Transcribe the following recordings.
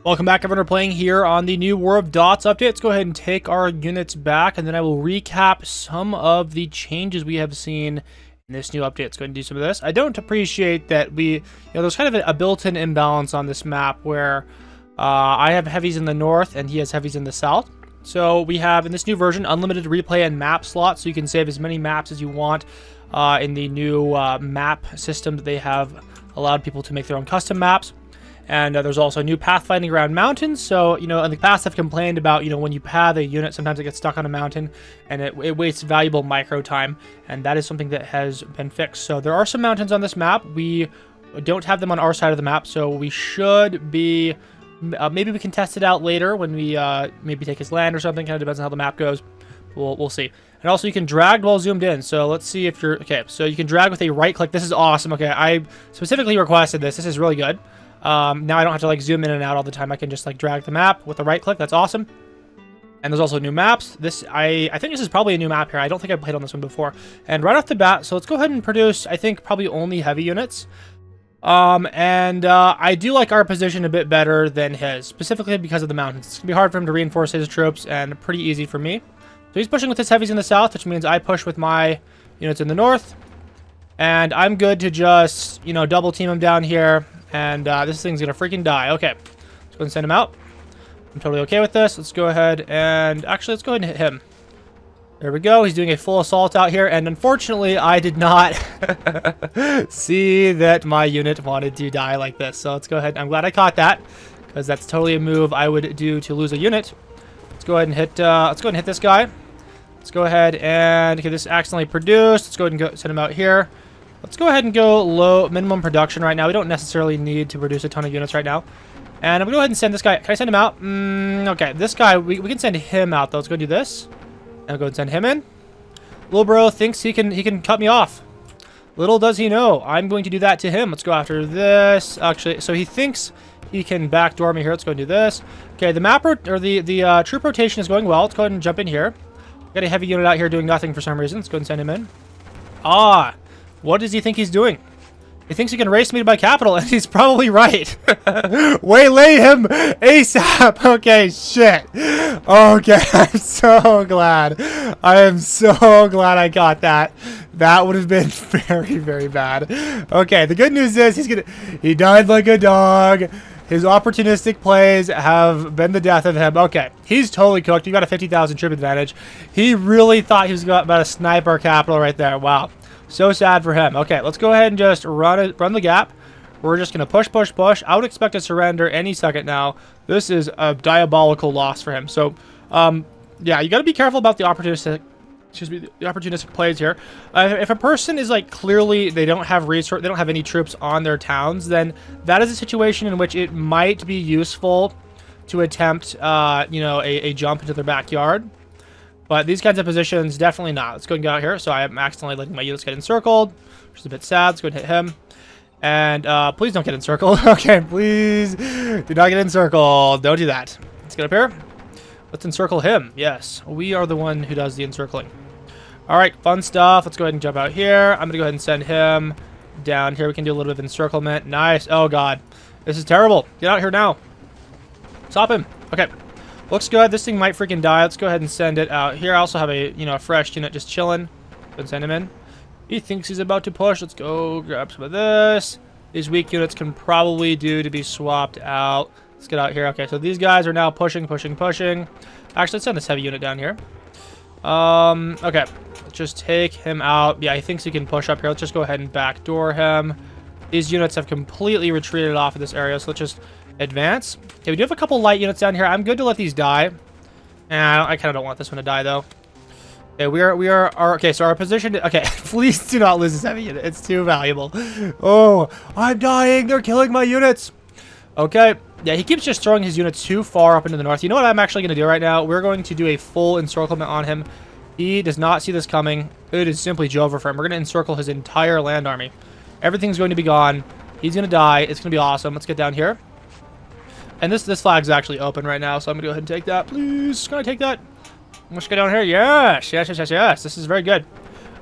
Welcome back, everyone. We're playing here on the new War of Dots update. Let's go ahead and take our units back, and then I will recap some of the changes we have seen in this new update. Let's go ahead and do some of this. I don't appreciate that there's kind of a built-in imbalance on this map where I have heavies in the north and he has heavies in the south. So we have, in this new version, unlimited replay and map slots, so you can save as many maps as you want in the new map system that they have allowed people to make their own custom maps. And there's also new pathfinding around mountains. So, in the past I've complained about, when you path a unit, sometimes it gets stuck on a mountain and it wastes valuable micro time. And that is something that has been fixed. So there are some mountains on this map. We don't have them on our side of the map. So we should be, maybe we can test it out later when we maybe take his land or something. Kind of depends on how the map goes. We'll see. And also you can drag while zoomed in. So let's see if you're, okay. So you can drag with a right click. This is awesome. Okay, I specifically requested this. This is really good. Now I don't have to zoom in and out all the time. I can just drag the map with the right click. That's awesome. And there's also new maps. I think this is probably a new map here. I don't think I've played on this one before. And right off the bat, so let's go ahead and produce, I think, probably only heavy units. I do like our position a bit better than his, specifically because of the mountains. It's gonna be hard for him to reinforce his troops and pretty easy for me. So he's pushing with his heavies in the south, which means I push with my units in the north. And I'm good to just, double team him down here. And this thing's gonna freaking die. Okay, let's go ahead and send him out. I'm totally okay with this. Let's go ahead and actually let's go ahead and hit him. There we go. He's doing a full assault out here, and unfortunately I did not see that my unit wanted to die like this. So let's go ahead. I'm glad I caught that, because that's totally a move I would do to lose a unit. Let's go ahead and hit this guy. Let's go ahead and get this accidentally produced. Let's go ahead and send him out here. Let's go ahead and go low minimum production right now. We don't necessarily need to produce a ton of units right now. And I'm going to go ahead and send this guy. Can I send him out? Okay, this guy, we can send him out, though. Let's go do this. And I'll go ahead and send him in. Little bro thinks he can cut me off. Little does he know, I'm going to do that to him. Let's go after this. Actually, so he thinks he can backdoor me here. Let's go and do this. Okay, the map, the troop rotation is going well. Let's go ahead and jump in here. Got a heavy unit out here doing nothing for some reason. Let's go ahead and send him in. Ah! What does he think he's doing? He thinks he can race me to my capital, and he's probably right. Waylay him ASAP. Okay, shit. Okay, I'm so glad. I am so glad I got that. That would have been very, very bad. Okay, the good news is he died like a dog. His opportunistic plays have been the death of him. Okay, he's totally cooked. You got a 50,000 troop advantage. He really thought he was about to snipe our capital right there. Wow. So sad for him. Okay, let's go ahead and just run the gap. We're just going to push, push, push. I would expect to surrender any second now. This is a diabolical loss for him. So, yeah, you got to be careful about the opportunistic plays here. If a person is clearly they don't have they don't have any troops on their towns, then that is a situation in which it might be useful to attempt, a jump into their backyard. But these kinds of positions, definitely not. Let's go and get out here. So I am accidentally letting my units get encircled, which is a bit sad. Let's go and hit him. And please don't get encircled. Okay, please do not get encircled. Don't do that. Let's get up here. Let's encircle him. Yes, we are the one who does the encircling. All right, fun stuff. Let's go ahead and jump out here. I'm going to go ahead and send him down here. We can do a little bit of encirclement. Nice. Oh, God. This is terrible. Get out here now. Stop him. Okay. Looks good. This thing might freaking die. Let's go ahead and send it out here. I also have a fresh unit just chilling. Go and send him in. He thinks he's about to push. Let's go grab some of this. These weak units can probably do to be swapped out. Let's get out here. Okay, so these guys are now pushing, pushing, pushing. Actually, let's send this heavy unit down here. Okay. Let's just take him out. Yeah, he thinks he can push up here. Let's just go ahead and backdoor him. These units have completely retreated off of this area, so let's just advance. Okay, we do have a couple light units down here. I'm good to let these die. I kind of don't want this one to die, though. Okay, we are okay, so our position, okay, please do not lose this heavy unit. It's too valuable. Oh, I'm dying. They're killing my units. Okay, yeah, he keeps just throwing his units too far up into the north. You know what I'm actually going to do right now? We're going to do a full encirclement on him. He does not see this coming. It is simply Jova for him. We're going to encircle his entire land army. Everything's going to be gone. He's going to die. It's going to be awesome. Let's get down here. And this flag's actually open right now, so I'm going to go ahead and take that. Please, can I take that? Let's go down here. Yes, yes, yes, yes, yes. This is very good.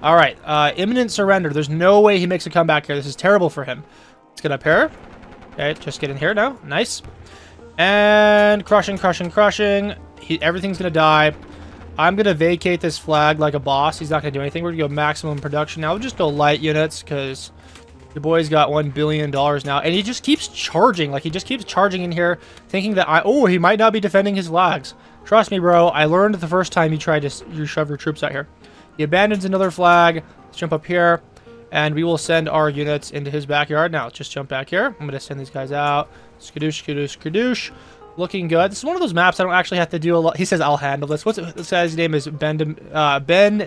All right, imminent surrender. There's no way he makes a comeback here. This is terrible for him. Let's get up here. Okay, just get in here now. Nice. And crushing, crushing, crushing. Everything's going to die. I'm going to vacate this flag like a boss. He's not going to do anything. We're going to go maximum production. Now we'll just go light units because the boy's got $1 billion now. And he just keeps charging. Like, he just keeps charging in here thinking that he might not be defending his flags. Trust me, bro. I learned the first time you tried to shove your troops out here. He abandons another flag. Let's jump up here. And we will send our units into his backyard. Now, let's just jump back here. I'm going to send these guys out. Skadoosh, skadoosh, skadoosh. Looking good. This is one of those maps I don't actually have to do a lot. He says I'll handle this. This guy's name is Ben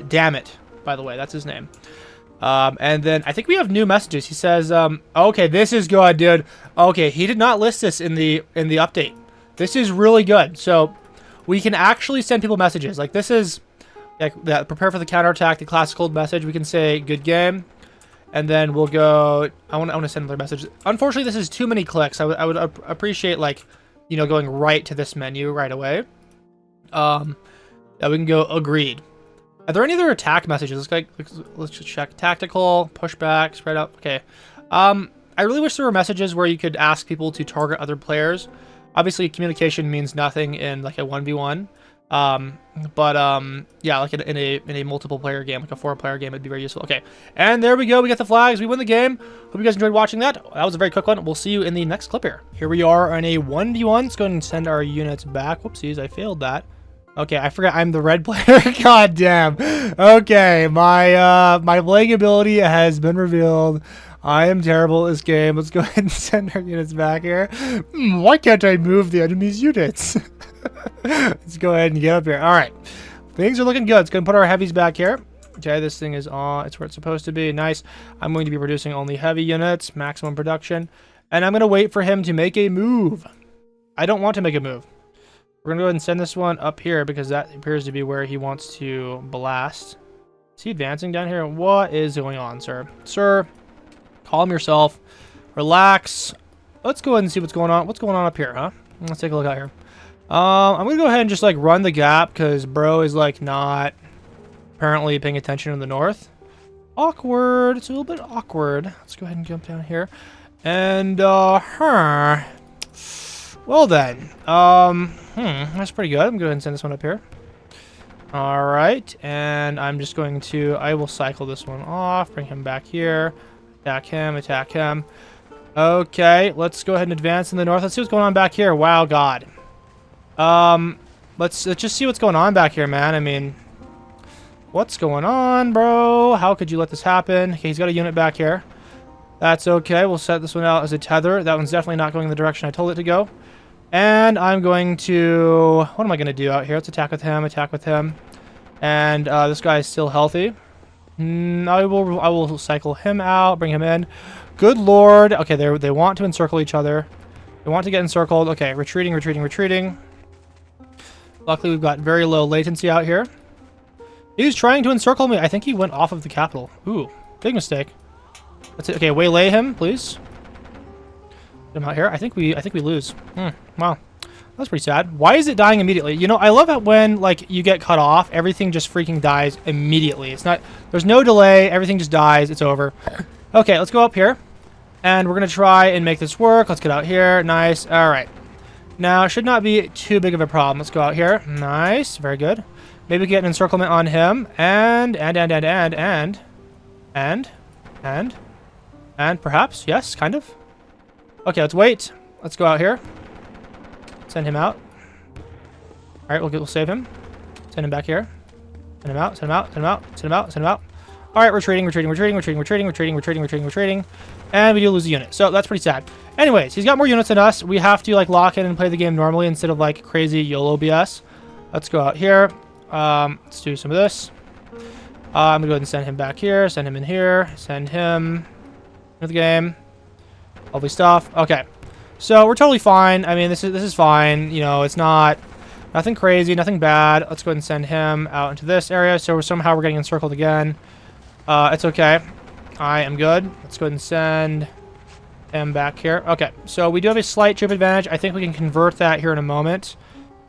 Dammit, by the way. That's his name. And then I think we have new messages. He says, okay, this is good, dude. Okay, he did not list this in the update. This is really good. So we can actually send people messages. Like, this is like that. Prepare for the counterattack, the classical message. We can say good game. And then we'll go. I want to send another message. Unfortunately, this is too many clicks. I would appreciate, like, you know, going right to this menu right away. Yeah, we can go agreed. Are there any other attack messages? Let's just check. Tactical, pushback, spread out. Okay. I really wish there were messages where you could ask people to target other players. Obviously, communication means nothing in like a 1v1. Yeah, like in a multiple player game, like a 4-player game, it'd be very useful. Okay, and there we go. We got the flags. We win the game. Hope you guys enjoyed watching that. That was a very quick one. We'll see you in the next clip here. Here we are on a 1v1. Let's go ahead and send our units back. Whoopsies, I failed that. Okay, I forgot I'm the red player. God damn. Okay, my playing ability has been revealed. I am terrible at this game. Let's go ahead and send our units back here. Why can't I move the enemy's units? Let's go ahead and get up here. All right. Things are looking good. Let's go and put our heavies back here. Okay, this thing is on. It's where it's supposed to be. Nice. I'm going to be producing only heavy units, maximum production. And I'm going to wait for him to make a move. I don't want to make a move. We're going to go ahead and send this one up here because that appears to be where he wants to blast. Is he advancing down here? What is going on, sir? Sir, calm yourself. Relax. Let's go ahead and see what's going on. What's going on up here, huh? Let's take a look out here. I'm going to go ahead and just, like, run the gap because bro is, like, not apparently paying attention in the north. Awkward. It's a little bit awkward. Let's go ahead and jump down here. And, well then. That's pretty good. I'm going to go ahead and send this one up here. All right. And I'm just going to, I will cycle this one off, bring him back here, attack him, attack him. Okay. Let's go ahead and advance in the north. Let's see what's going on back here. Wow, God. Let's just see what's going on back here, man. I mean, what's going on, bro? How could you let this happen? Okay, he's got a unit back here. That's okay. We'll set this one out as a tether. That one's definitely not going in the direction I told it to go. And I'm going to... What am I going to do out here? Let's attack with him, attack with him. And this guy is still healthy. I will cycle him out, bring him in. Good lord. Okay, they want to encircle each other. They want to get encircled. Okay, retreating, retreating, retreating. Luckily, we've got very low latency out here. He's trying to encircle me. I think he went off of the capital. Ooh, big mistake. That's it. Okay, waylay him, please. Get him out here. I think we lose. Wow, that's pretty sad. Why is it dying immediately? You know, I love it when, like, you get cut off. Everything just freaking dies immediately. It's not. There's no delay. Everything just dies. It's over. Okay, let's go up here, and we're gonna try and make this work. Let's get out here. Nice. All right. Now, it should not be too big of a problem. Let's go out here. Nice. Very good. Maybe we can get an encirclement on him. And perhaps. Yes, kind of. Okay, let's wait. Let's go out here. Send him out. All right, we'll save him. Send him back here. Send him out, send him out, send him out, send him out, send him out. All right, retreating, retreating, retreating, retreating, retreating, retreating, retreating, retreating, retreating. And we do lose a unit. So that's pretty sad. Anyways, he's got more units than us. We have to, like, lock in and play the game normally instead of, like, crazy YOLO BS. Let's go out here. Let's do some of this. I'm going to go ahead and send him back here. Send him in here. Send him into the game. Lovely stuff. Okay. So we're totally fine. I mean, this is fine. You know, it's not nothing crazy, nothing bad. Let's go ahead and send him out into this area. So somehow we're getting encircled again. It's okay. I am good. Let's go ahead and send him back here. Okay. So we do have a slight troop advantage. I think we can convert that here in a moment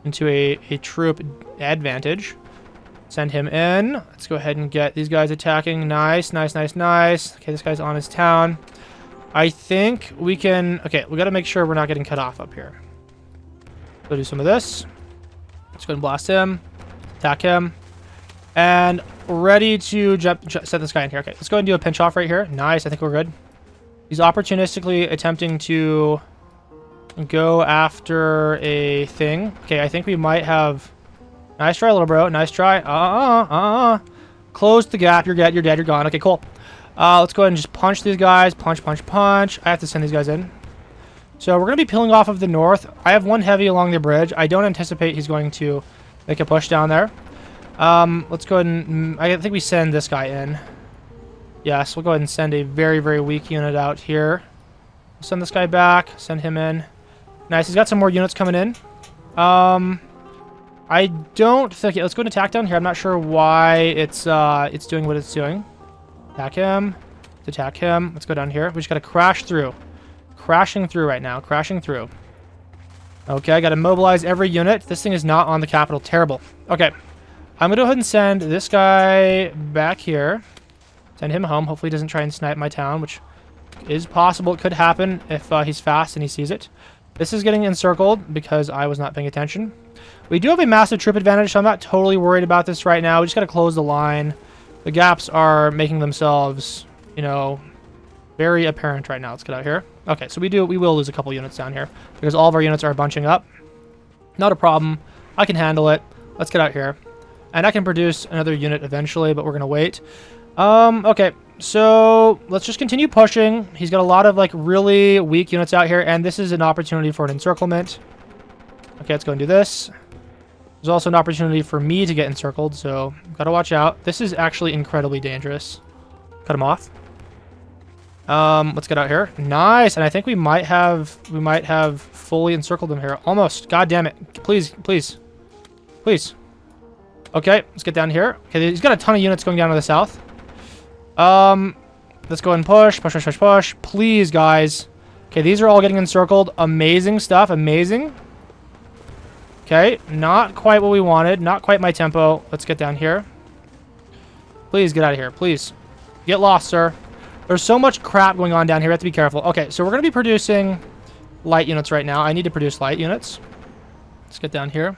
into a troop advantage. Send him in. Let's go ahead and get these guys attacking. Nice, nice, nice, nice. Okay, this guy's on his town. I think we can... Okay, we got to make sure we're not getting cut off up here. go do some of this. Let's go and blast him. Attack him. And ready to set this guy in here. Okay, let's go ahead and do a pinch off right here. Nice, I think we're good. He's opportunistically attempting to go after a thing. Okay, I think we might have... Nice try, little bro. Nice try. Close the gap. You're dead. You're dead. You're gone. Okay, cool. Let's go ahead and just punch these guys. Punch, punch, punch. I have to send these guys in. So we're going to be peeling off of the north. I have one heavy along the bridge. I don't anticipate he's going to make a push down there. Let's go ahead and... I think we send this guy in. Yes, we'll go ahead and send a very, very weak unit out here. We'll send this guy back. Send him in. Nice. He's got some more units coming in. I don't think... Let's go and attack down here. I'm not sure why it's doing what it's doing. Attack him. Let's attack him. Let's go down here. We just got to crash through. Crashing through right now. Crashing through. Okay, I got to mobilize every unit. This thing is not on the capital. Terrible. Okay. I'm going to go ahead and send this guy back here. Send him home. Hopefully he doesn't try and snipe my town, which is possible. It could happen if he's fast and he sees it. This is getting encircled because I was not paying attention. We do have a massive troop advantage, so I'm not totally worried about this right now. We just got to close the line. The gaps are making themselves, you know, very apparent right now. Let's get out here. Okay, so we will lose a couple units down here because all of our units are bunching up. Not a problem. I can handle it. Let's get out here. And I can produce another unit eventually, but we're going to wait. Okay, so let's just continue pushing. He's got a lot of, like, really weak units out here, and this is an opportunity for an encirclement. Okay, let's go and do this. There's also an opportunity for me to get encircled, so got to watch out. This is actually incredibly dangerous. Cut him off. Let's get out here. Nice, and I think we might have fully encircled him here. Almost. God damn it. Please, please. Please. Okay, let's get down here. Okay, he's got a ton of units going down to the south. Let's go ahead and push, push, push, push, push. Please, guys. Okay, these are all getting encircled. Amazing stuff. Amazing. Okay, not quite what we wanted. Not quite my tempo. Let's get down here. Please get out of here. Please. Get lost, sir. There's so much crap going on down here. We have to be careful. Okay, so we're going to be producing light units right now. I need to produce light units. Let's get down here.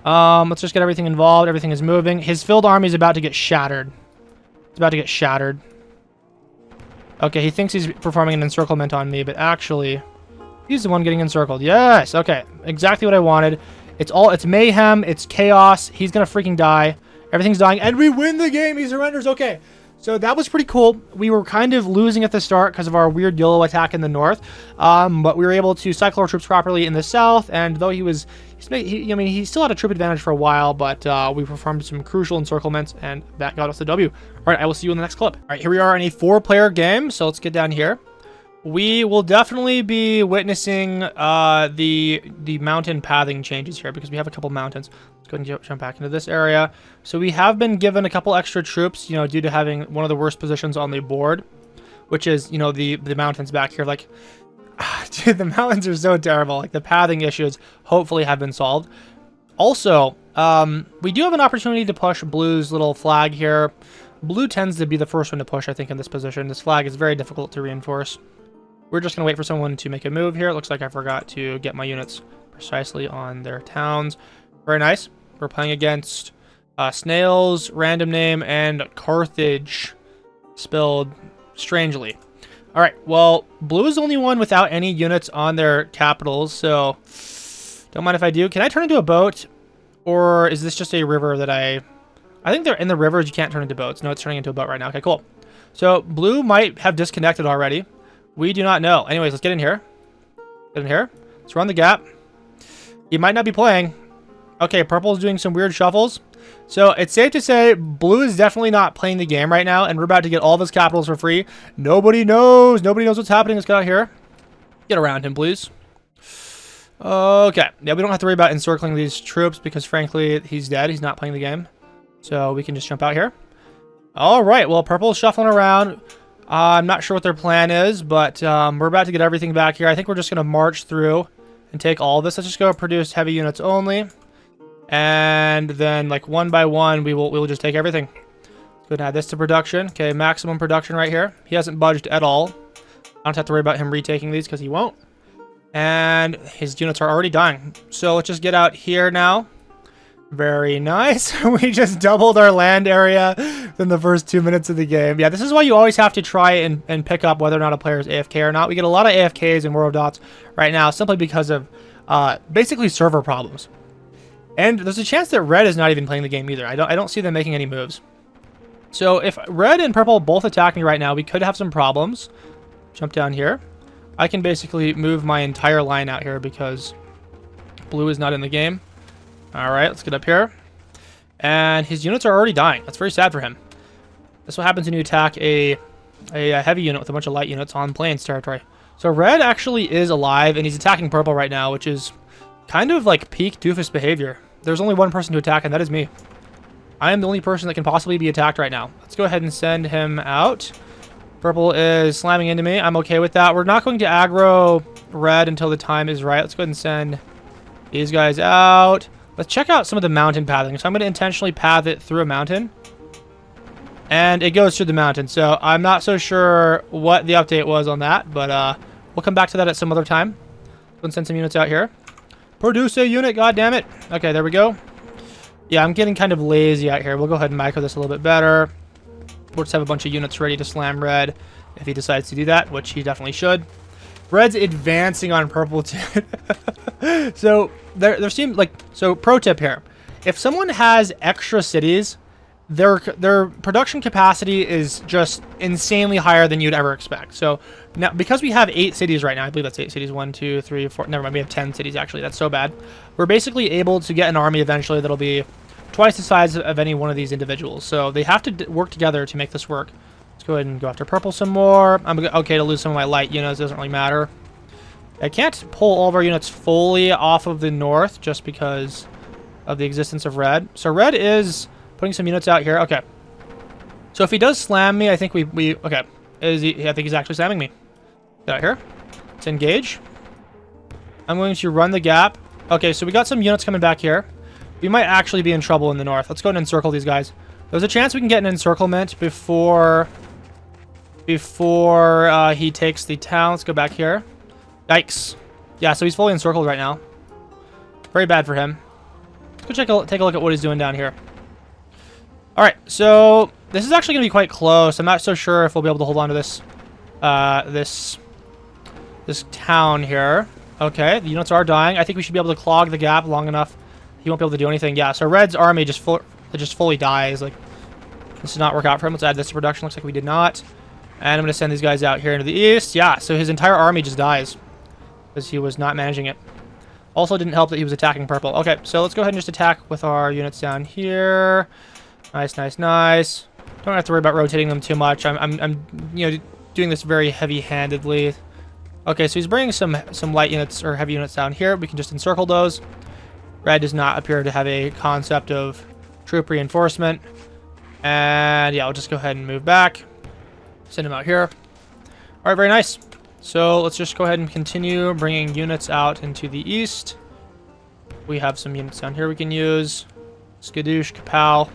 Let's just get everything involved. Everything is moving. His field army is about to get shattered. It's about to get shattered. Okay, he thinks he's performing an encirclement on me, but actually, he's the one getting encircled. Yes, okay. Exactly what I wanted. It's mayhem. It's chaos. He's gonna freaking die. Everything's dying, and we win the game. He surrenders. Okay. So that was pretty cool. We were kind of losing at the start because of our weird YOLO attack in the north, but we were able to cycle our troops properly in the south. And though he still had a troop advantage for a while, but we performed some crucial encirclements, and that got us the W. All right, I will see you in the next clip. All right, here we are in a 4-player game. So let's get down here. We will definitely be witnessing the mountain pathing changes here because we have a couple mountains. Let's go and jump back into this area. So we have been given a couple extra troops, you know, due to having one of the worst positions on the board, which is, you know, the mountains back here. Like, dude, the mountains are so terrible. Like, the pathing issues hopefully have been solved. Also, we do have an opportunity to push Blue's little flag here. Blue tends to be the first one to push, I think, in this position. This flag is very difficult to reinforce. We're just going to wait for someone to make a move here. It looks like I forgot to get my units precisely on their towns. Very nice. We're playing against Snails, Random Name, and Carthage, spelled strangely. All right, well, Blue is the only one without any units on their capitals, so don't mind if I do. Can I turn into a boat, or is this just a river that I think they're in the rivers. You can't turn into boats. No, it's turning into a boat right now. Okay, cool. So Blue might have disconnected already. We do not know. Anyways, let's get in here. Get in here. Let's run the gap. He might not be playing. Okay, Purple's doing some weird shuffles. So it's safe to say Blue is definitely not playing the game right now, and we're about to get all of his capitals for free. Nobody knows. Nobody knows what's happening. Let's get out here. Get around him, please. Okay. Yeah, we don't have to worry about encircling these troops because, frankly, he's dead. He's not playing the game. So we can just jump out here. All right. Well, Purple's shuffling around. I'm not sure what their plan is, but we're about to get everything back here. I think we're just going to march through and take all of this. Let's just go produce heavy units only. And then, like, one by one, we will just take everything. Go ahead and add this to production. Okay, maximum production right here. He hasn't budged at all. I don't have to worry about him retaking these because he won't. And his units are already dying. So let's just get out here now. Very nice. We just doubled our land area in the first 2 minutes of the game. Yeah, this is why you always have to try and pick up whether or not a player is AFK or not. We get a lot of AFKs in World of Dots right now simply because of basically server problems. And there's a chance that red is not even playing the game either. I don't see them making any moves. So if red and purple both attack me right now, we could have some problems. Jump down here. I can basically move my entire line out here because blue is not in the game. All right, let's get up here. And his units are already dying. That's very sad for him. That's what happens when you attack a heavy unit with a bunch of light units on plains territory. So red actually is alive, and he's attacking purple right now, which is kind of like peak doofus behavior. There's only one person to attack, and that is me. I am the only person that can possibly be attacked right now. Let's go ahead and send him out. Purple is slamming into me. I'm okay with that. We're not going to aggro red until the time is right. Let's go ahead and send these guys out. Let's check out some of the mountain pathing. So I'm going to intentionally path it through a mountain. And it goes through the mountain. So I'm not so sure what the update was on that. But we'll come back to that at some other time. Let's send some units out here. Produce a unit, goddammit. Okay, there we go. Yeah, I'm getting kind of lazy out here. We'll go ahead and micro this a little bit better. We'll just have a bunch of units ready to slam red if he decides to do that, which he definitely should. Red's advancing on purple too. So there seems like, so pro tip here. If someone has extra cities, their production capacity is just insanely higher than you'd ever expect. So now, because we have 8 cities right now, I believe that's 8 cities, 1, 2, 3, 4, never mind, we have 10 cities actually, that's so bad. We're basically able to get an army eventually that'll be twice the size of any one of these individuals. So they have to work together to make this work. Let's go ahead and go after purple some more. I'm okay to lose some of my light units, doesn't really matter. I can't pull all of our units fully off of the north just because of the existence of red. So red is putting some units out here. Okay. So if he does slam me, I think we okay. I think he's actually slamming me. Get out here. Let's engage. I'm going to run the gap. Okay, so we got some units coming back here. We might actually be in trouble in the north. Let's go ahead and encircle these guys. There's a chance we can get an encirclement before he takes the town. Let's go back here. Yikes. Yeah, so he's fully encircled right now. Very bad for him. Let's go take a look at what he's doing down here. All right, so this is actually going to be quite close. I'm not so sure if we'll be able to hold on to this this town here. Okay, the units are dying. I think we should be able to clog the gap long enough. He won't be able to do anything. Yeah, so red's army just fully dies. Like, this did not work out for him. Let's add this to production. Looks like we did not. And I'm going to send these guys out here into the east. Yeah, so his entire army just dies because he was not managing it. Also didn't help that he was attacking purple. Okay, so let's go ahead and just attack with our units down here. Nice, nice, nice. Don't have to worry about rotating them too much. I'm you know, doing this very heavy-handedly. Okay, so he's bringing some light units or heavy units down here. We can just encircle those. Red does not appear to have a concept of troop reinforcement. And yeah, I'll just go ahead and move back. Send him out here. All right, very nice. So let's just go ahead and continue bringing units out into the east. We have some units down here we can use. Skadoosh, kapow.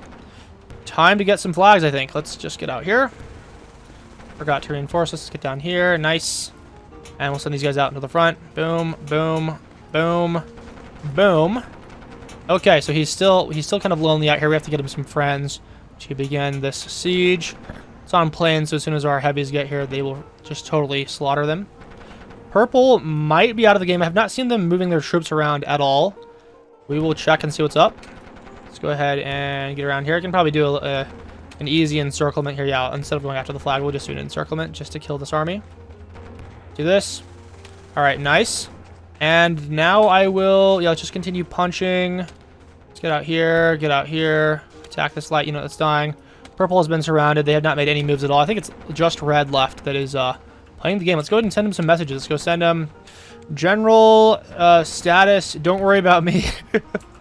Time to get some flags, I think. Let's just get out here. Forgot to reinforce. Let's get down here. Nice. And we'll send these guys out into the front. Boom, boom, boom, boom. Okay, so he's still kind of lonely out here. We have to get him some friends to begin this siege. It's on plains, so as soon as our heavies get here, they will just totally slaughter them. Purple might be out of the game. I have not seen them moving their troops around at all. We will check and see what's up. Let's go ahead and get around here. I can probably do an easy encirclement here. Yeah, instead of going after the flag, we'll just do an encirclement just to kill this army. Do this. All right, nice. And now I will, yeah, let's just continue punching. Let's get out here, attack this light unit that's dying. Purple has been surrounded. They have not made any moves at all. I think it's just red left that is playing the game. Let's go ahead and send him some messages. Let's go send him general status. Don't worry about me.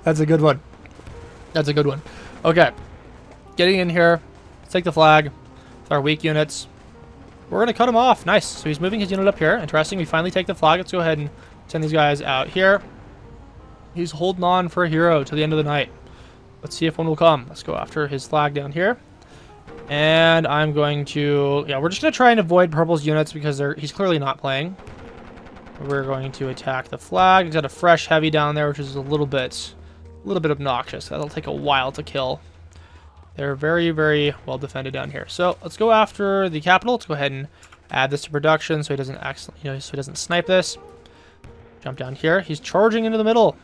That's a good one. That's a good one. Okay. Getting in here. Let's take the flag with our weak units. We're going to cut him off. Nice. So he's moving his unit up here. Interesting. We finally take the flag. Let's go ahead and send these guys out here. He's holding on for a hero to the end of the night. Let's see if one will come. Let's go after his flag down here. And I'm going to... Yeah, we're just going to try and avoid purple's units because he's clearly not playing. We're going to attack the flag. He's got a fresh heavy down there, which is a little bit obnoxious. That'll take a while to kill. They're very, very well defended down here. So let's go after the capital. Let's go ahead and add this to production so he doesn't accidentally, so he doesn't snipe this. Jump down here. He's charging into the middle.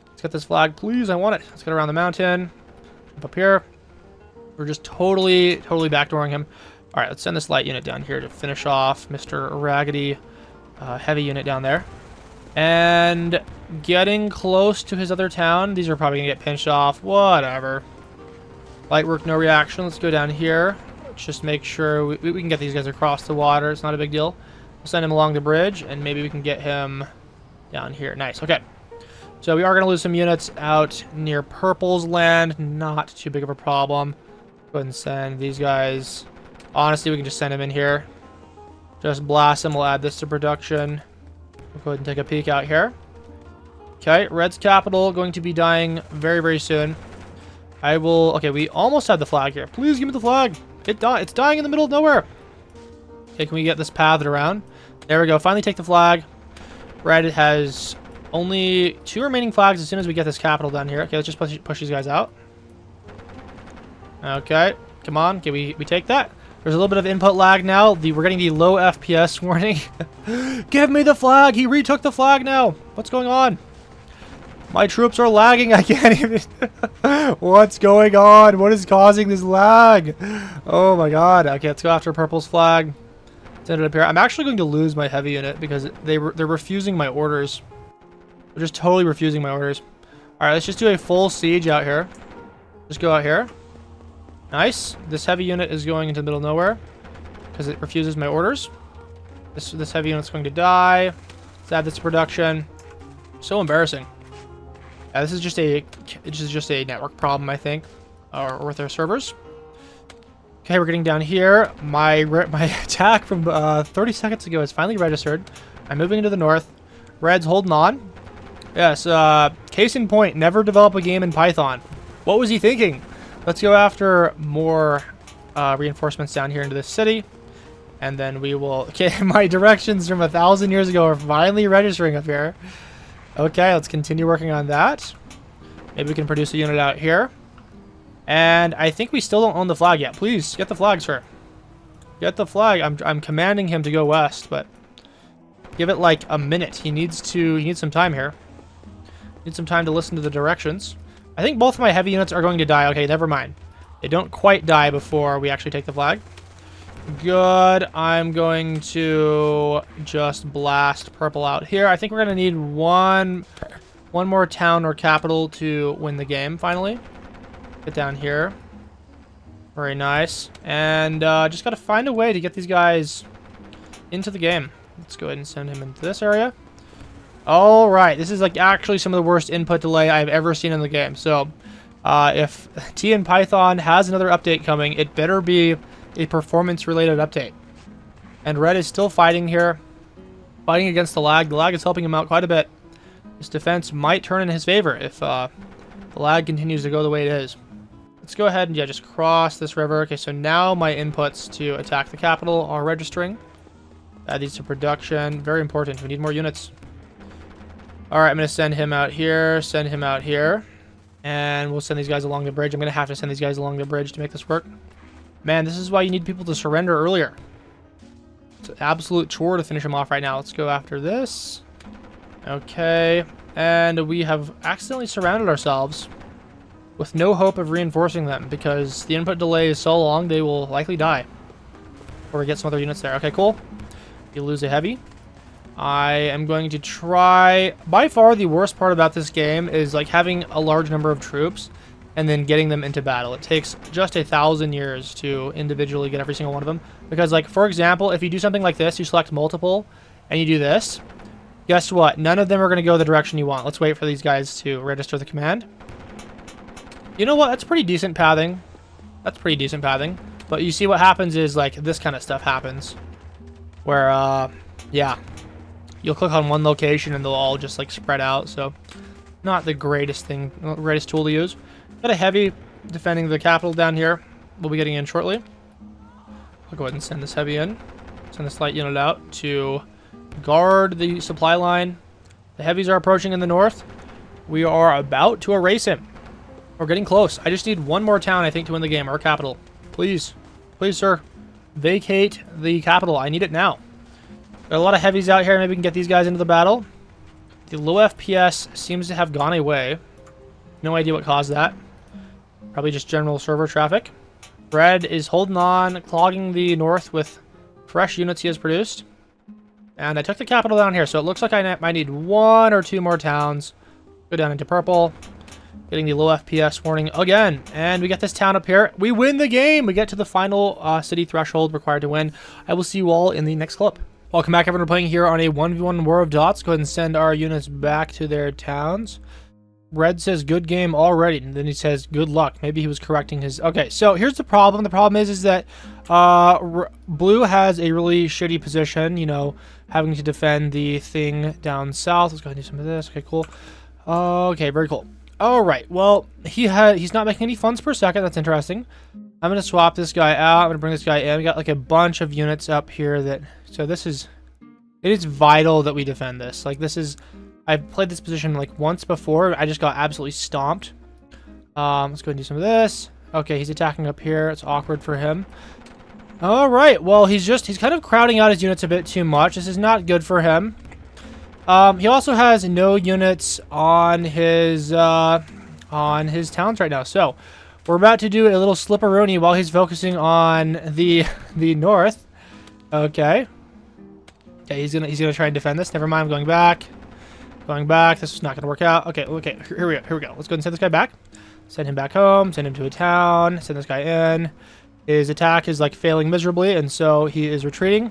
Let's get this flag, please. I want it. Let's get around the mountain. Jump up here. We're just totally backdooring him. All right, let's send this light unit down here to finish off Mr. Raggedy heavy unit down there. And getting close to his other town. These are probably going to get pinched off. Whatever. Light work, no reaction. Let's go down here. Let's just make sure we can get these guys across the water. It's not a big deal. We'll send him along the bridge, and maybe we can get him down here. Nice. Okay. So we are going to lose some units out near Purple's land. Not too big of a problem. Go ahead and send these guys. Honestly, we can just send him in here. Just blast him. We'll add this to production. We'll go ahead and take a peek out here. Okay. Red's capital going to be dying very, very soon. I will... Okay, we almost have the flag here. Please give me the flag. It's dying in the middle of nowhere. Okay, can we get this pathed around? There we go. Finally take the flag. Red has only 2 remaining flags as soon as we get this capital down here. Okay, let's just push these guys out. Okay, come on. Can we take that? There's a little bit of input lag now. We're getting the low FPS warning. Give me the flag. He retook the flag now. What's going on? My troops are lagging. I can't even... What's going on? What is causing this lag? Oh my god. Okay, let's go after Purple's flag. Send it up here. I'm actually going to lose my heavy unit because they're refusing my orders. They're just totally refusing my orders. Alright, let's just do a full siege out here. Just go out here. Nice. This heavy unit is going into the middle of nowhere because it refuses my orders. This heavy unit's going to die. Let's add this to production. So embarrassing. Yeah, this is just a network problem, I think, or with our servers. Okay, we're getting down here. My attack from 30 seconds ago is finally registered. I'm moving into the north. Red's holding on. Yes, case in point, never develop a game in Python. What was he thinking? Let's go after more reinforcements down here into this city. And then we will... Okay, my directions from 1,000 years ago are finally registering up here. Okay, let's continue working on that. Maybe we can produce a unit out here. And I think we still don't own the flag yet. Please, get the flag, sir. Get the flag. I'm commanding him to go west, but give it like a minute. He needs some time here. Needs some time to listen to the directions. I think both of my heavy units are going to die. Okay, never mind. They don't quite die before we actually take the flag. Good. I'm going to just blast Purple out here. I think we're going to need one more town or capital to win the game, finally. Get down here. Very nice. And just got to find a way to get these guys into the game. Let's go ahead and send him into this area. All right. This is like actually some of the worst input delay I've ever seen in the game. So if T and Python has another update coming, it better be a performance-related update. And Red is still fighting here. Fighting against the lag. The lag is helping him out quite a bit. His defense might turn in his favor if the lag continues to go the way it is. Let's go ahead and just cross this river. Okay, so now my inputs to attack the capital are registering. Add these to production. Very important. We need more units. Alright, I'm going to send him out here. Send him out here. And we'll send these guys along the bridge. I'm going to have to send these guys along the bridge to make this work. Man, this is why you need people to surrender earlier. It's an absolute chore to finish them off right now. Let's go after this. Okay. And we have accidentally surrounded ourselves with no hope of reinforcing them because the input delay is so long they will likely die. Or we get some other units there. Okay, cool. You lose a heavy. I am going to try... By far, the worst part about this game is like having a large number of troops and then getting them into battle. It takes just 1,000 years to individually get every single one of them. Because, like, for example, if you do something like this, you select multiple, and you do this, guess what? None of them are going to go the direction you want. Let's wait for these guys to register the command. You know what? That's pretty decent pathing. That's pretty decent pathing. But you see what happens is, like, this kind of stuff happens. Where, yeah. You'll click on one location, and they'll all just, like, spread out. So, not the greatest thing, greatest tool to use. Got a heavy defending the capital down here. We'll be getting in shortly. I'll go ahead and send this heavy in. Send this light unit out to Guard the supply line. The heavies are approaching in the north. We are about to erase him. We're getting close. I just need one more town, I think, to win the game. Our capital. Please. Please, sir. Vacate the capital. I need it now. There are a lot of heavies out here. Maybe we can get these guys into the battle. The low FPS seems to have gone away. No idea what caused that. Probably just general server traffic. Red is holding on, clogging the north with fresh units he has produced. And I took the capital down here, so it looks like I might need 1 or 2 more towns. Go down into purple. Getting the low FPS warning again. And we get this town up here. We win the game! We get to the final city threshold required to win. I will see you all in the next clip. Welcome back, everyone. We're playing here on a 1v1 War of Dots. Go ahead and send our units back to their towns. Red says good game already, and then he says good luck. Maybe he was correcting his... Okay, so here's the problem. The problem is that blue has a really shitty position, you know, having to defend the thing down south. Let's go ahead and do some of this. Okay, cool. Okay, very cool. All right, well, he's not making any funds per second. That's interesting. I'm going to swap this guy out. I'm going to bring this guy in. We got like a bunch of units up here that... So this is... It is vital that we defend this. Like, this is... I've played this position like once before. I just got absolutely stomped. Let's go and do some of this. Okay, he's attacking up here. It's awkward for him. All right. Well, he's kind of crowding out his units a bit too much. This is not good for him. He also has no units on his towns right now. So we're about to do a little slipperoonie while he's focusing on the north. Okay. Okay, he's gonna try and defend this. Never mind. I'm going back. Going back. This is not going to work out. Okay, okay. Here we go. Let's go and send this guy back. Send him back home. Send him to a town. Send this guy in. His attack is like failing miserably, and so he is retreating.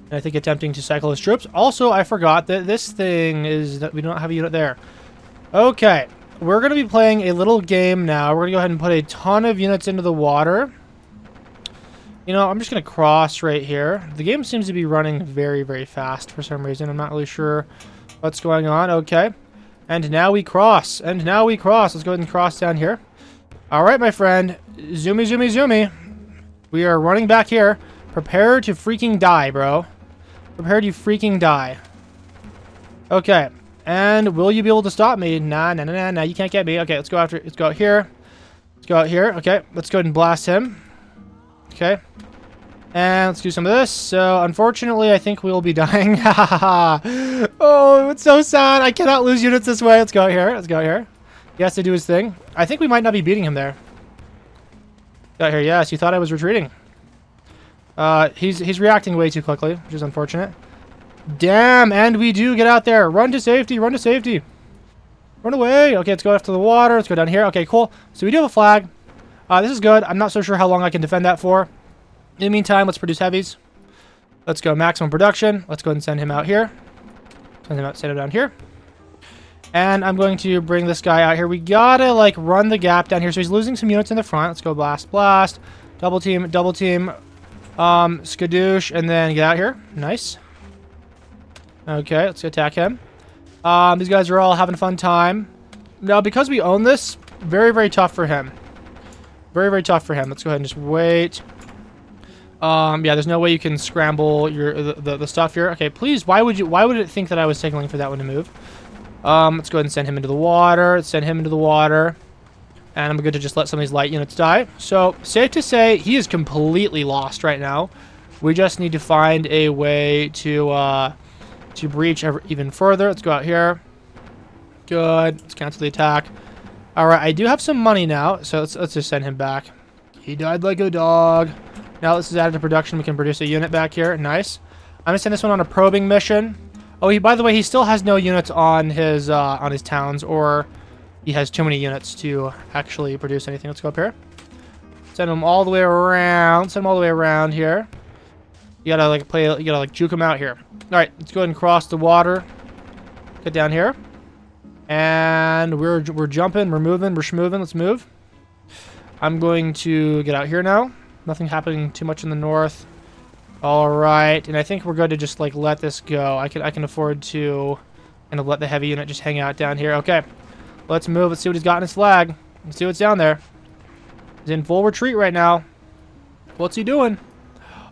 And I think attempting to cycle his troops. Also, I forgot that this thing is that we don't have a unit there. Okay. We're going to be playing a little game now. We're going to go ahead and put a ton of units into the water. You know, I'm just going to cross right here. The game seems to be running very, very fast for some reason. I'm not really sure what's going on. Okay. And now we cross. And now we cross. Let's go ahead and cross down here. All right, my friend. Zoomy, zoomy, zoomy. We are running back here. Prepare to freaking die, bro. Prepare to freaking die. Okay. And will you be able to stop me? Nah, nah, nah, nah, nah. You can't get me. Okay, let's go after. Let's go out here. Let's go out here. Okay. Let's go ahead and blast him. Okay. And let's do some of this. So, unfortunately, I think we'll be dying. Oh, it's so sad. I cannot lose units this way. Let's go out here. Let's go out here. He has to do his thing. I think we might not be beating him there. Got here. Yes, you thought I was retreating. He's reacting way too quickly, which is unfortunate. Damn, and we do get out there. Run to safety. Run to safety. Run away. Okay, let's go after the water. Let's go down here. Okay, cool. So we do have a flag. This is good. I'm not so sure how long I can defend that for. In the meantime, let's produce heavies. Let's go maximum production. Let's go ahead and send him out here. Send him down here. And I'm going to bring this guy out here. We gotta, like, run the gap down here. So he's losing some units in the front. Let's go blast, blast. Double team, skadoosh, and then get out here. Nice. Okay, let's attack him. These guys are all having a fun time. Now, because we own this, very, very tough for him. Very, very tough for him. Let's go ahead and just wait. Yeah, there's no way you can scramble the stuff here. Okay, please, why would it think that I was signaling for that one to move? Let's go ahead and send him into the water. Let's send him into the water. And I'm going to just let some of these light units die. So, safe to say, he is completely lost right now. We just need to find a way to breach even further. Let's go out here. Good. Let's cancel the attack. Alright, I do have some money now, so let's just send him back. He died like a dog. Now this is added to production. We can produce a unit back here. Nice. I'm going to send this one on a probing mission. Oh, by the way, he still has no units on his towns, or he has too many units to actually produce anything. Let's go up here. Send him all the way around. Send him all the way around here. You gotta like juke him out here. All right, let's go ahead and cross the water. Get down here. And we're jumping, we're moving, we're schmoving. Let's move. I'm going to get out here now. Nothing happening too much in the north. All right, and I think we're going to just like let this go. I can afford to kind of let the heavy unit just hang out down here. Okay, let's move. Let's see what he's got in his flag. Let's see what's down there. He's in full retreat right now. What's he doing?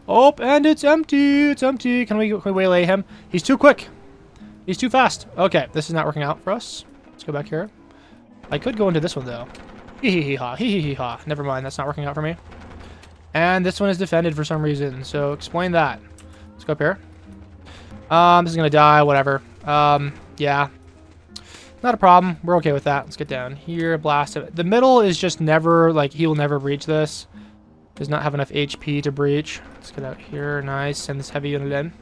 Oh, and it's empty. It's empty. Can we waylay him? He's too quick. He's too fast. Okay, this is not working out for us. Let's go back here. I could go into this one, though. Hee-hee-hee-ha. Hee-hee-hee-ha. Never mind. That's not working out for me. And this one is defended for some reason. So explain that. Let's go up here. This is going to die. Whatever. Yeah. Not a problem. We're okay with that. Let's get down here. Blast it. The middle is just never, like, he will never breach this. Does not have enough HP to breach. Let's get out here. Nice. Send this heavy unit in.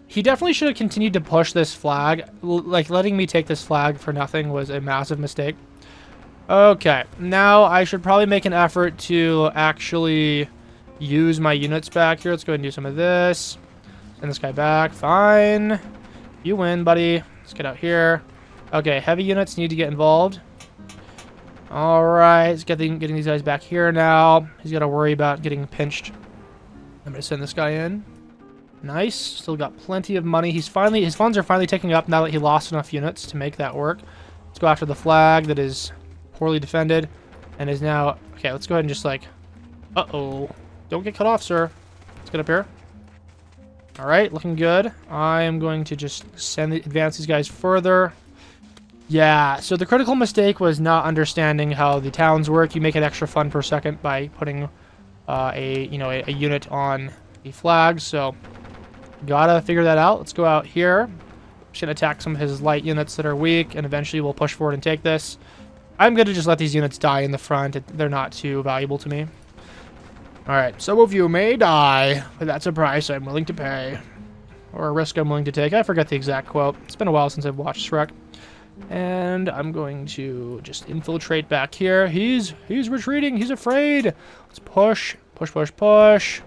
He definitely should have continued to push this flag. Like, letting me take this flag for nothing was a massive mistake. Okay. Now, I should probably make an effort to actually use my units back here. Let's go ahead and do some of this. Send this guy back. Fine. You win, buddy. Let's get out here. Okay, heavy units need to get involved. Alright, let's getting these guys back here now. He's got to worry about getting pinched. I'm going to send this guy in. Nice. Still got plenty of money. His funds are finally ticking up now that he lost enough units to make that work. Let's go after the flag that is poorly defended and is now... Okay, let's go ahead and just like... Uh-oh. Don't get cut off, sir. Let's get up here. Alright, looking good. I am going to just advance these guys further. Yeah, so the critical mistake was not understanding how the towns work. You make it extra fun per second by putting a unit on the flag. So gotta figure that out. Let's go out here. Just gonna attack some of his light units that are weak, and eventually we'll push forward and take this. I'm gonna just let these units die in the front. They're not too valuable to me. All right, some of you may die, but that's a price I'm willing to pay, or a risk I'm willing to take. I forget the exact quote. It's been a while since I've watched Shrek. And I'm going to just infiltrate back here. He's retreating. He's afraid. Let's push. Push, push, push.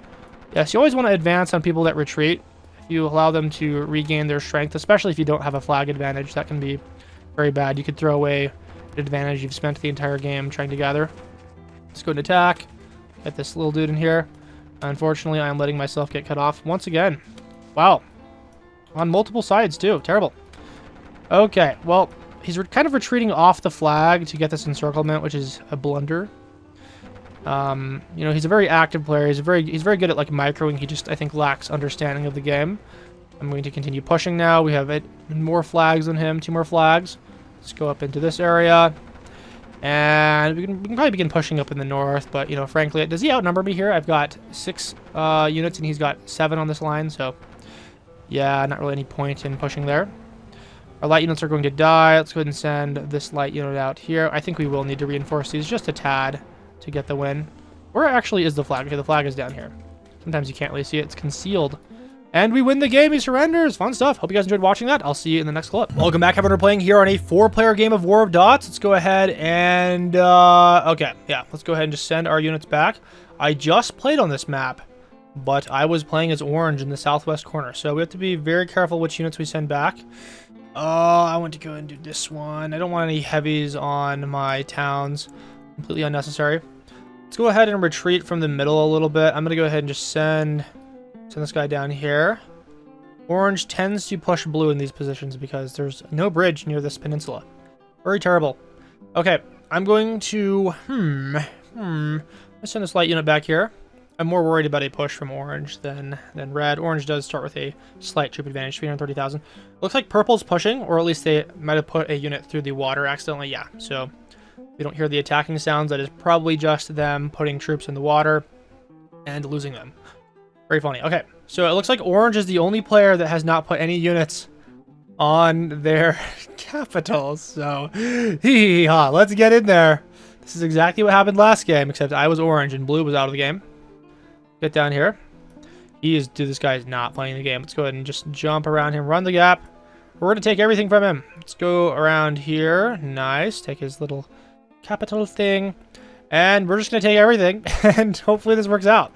Yes, you always want to advance on people that retreat. If you allow them to regain their strength, especially if you don't have a flag advantage, that can be very bad. You could throw away an advantage you've spent the entire game trying to gather. Let's go and attack. Get this little dude in here. Unfortunately, I am letting myself get cut off once again. Wow. On multiple sides, too. Terrible. Okay, well... He's kind of retreating off the flag to get this encirclement, which is a blunder. He's a very active player. He's very good at like microing. He just, I think, lacks understanding of the game. I'm going to continue pushing now. We have more flags than him. 2 more flags. Let's go up into this area, and we can probably begin pushing up in the north. But frankly, does he outnumber me here? I've got 6 units, and he's got 7 on this line. So, yeah, not really any point in pushing there. Our light units are going to die. Let's go ahead and send this light unit out here. I think we will need to reinforce these just a tad to get the win. Where actually is the flag? Okay, the flag is down here. Sometimes you can't really see it. It's concealed. And we win the game. He surrenders. Fun stuff. Hope you guys enjoyed watching that. I'll see you in the next clip. Welcome back, everyone. We're playing here on a 4-player game of War of Dots. Let's go ahead and... okay, yeah. Let's go ahead and just send our units back. I just played on this map, but I was playing as orange in the southwest corner. So we have to be very careful which units we send back. I want to go ahead and do this one. I don't want any heavies on my towns. Completely unnecessary. Let's go ahead and retreat from the middle a little bit. I'm going to go ahead and just send this guy down here. Orange tends to push blue in these positions because there's no bridge near this peninsula. Very terrible. Okay, I'm going to... Let's send this light unit back here. I'm more worried about a push from orange than red. Orange does start with a slight troop advantage, 330,000. Looks like purple's pushing, or at least they might have put a unit through the water accidentally. Yeah, so we don't hear the attacking sounds. That is probably just them putting troops in the water and losing them. Very funny. Okay, so it looks like orange is the only player that has not put any units on their capitals. So, hee-hee-ha, let's get in there. This is exactly what happened last game, except I was orange and blue was out of the game. Get down here. This guy is not playing the game. Let's go ahead and just jump around him, run the gap. We're going to take everything from him. Let's go around here. Nice. Take his little capital thing. And we're just going to take everything. And hopefully this works out.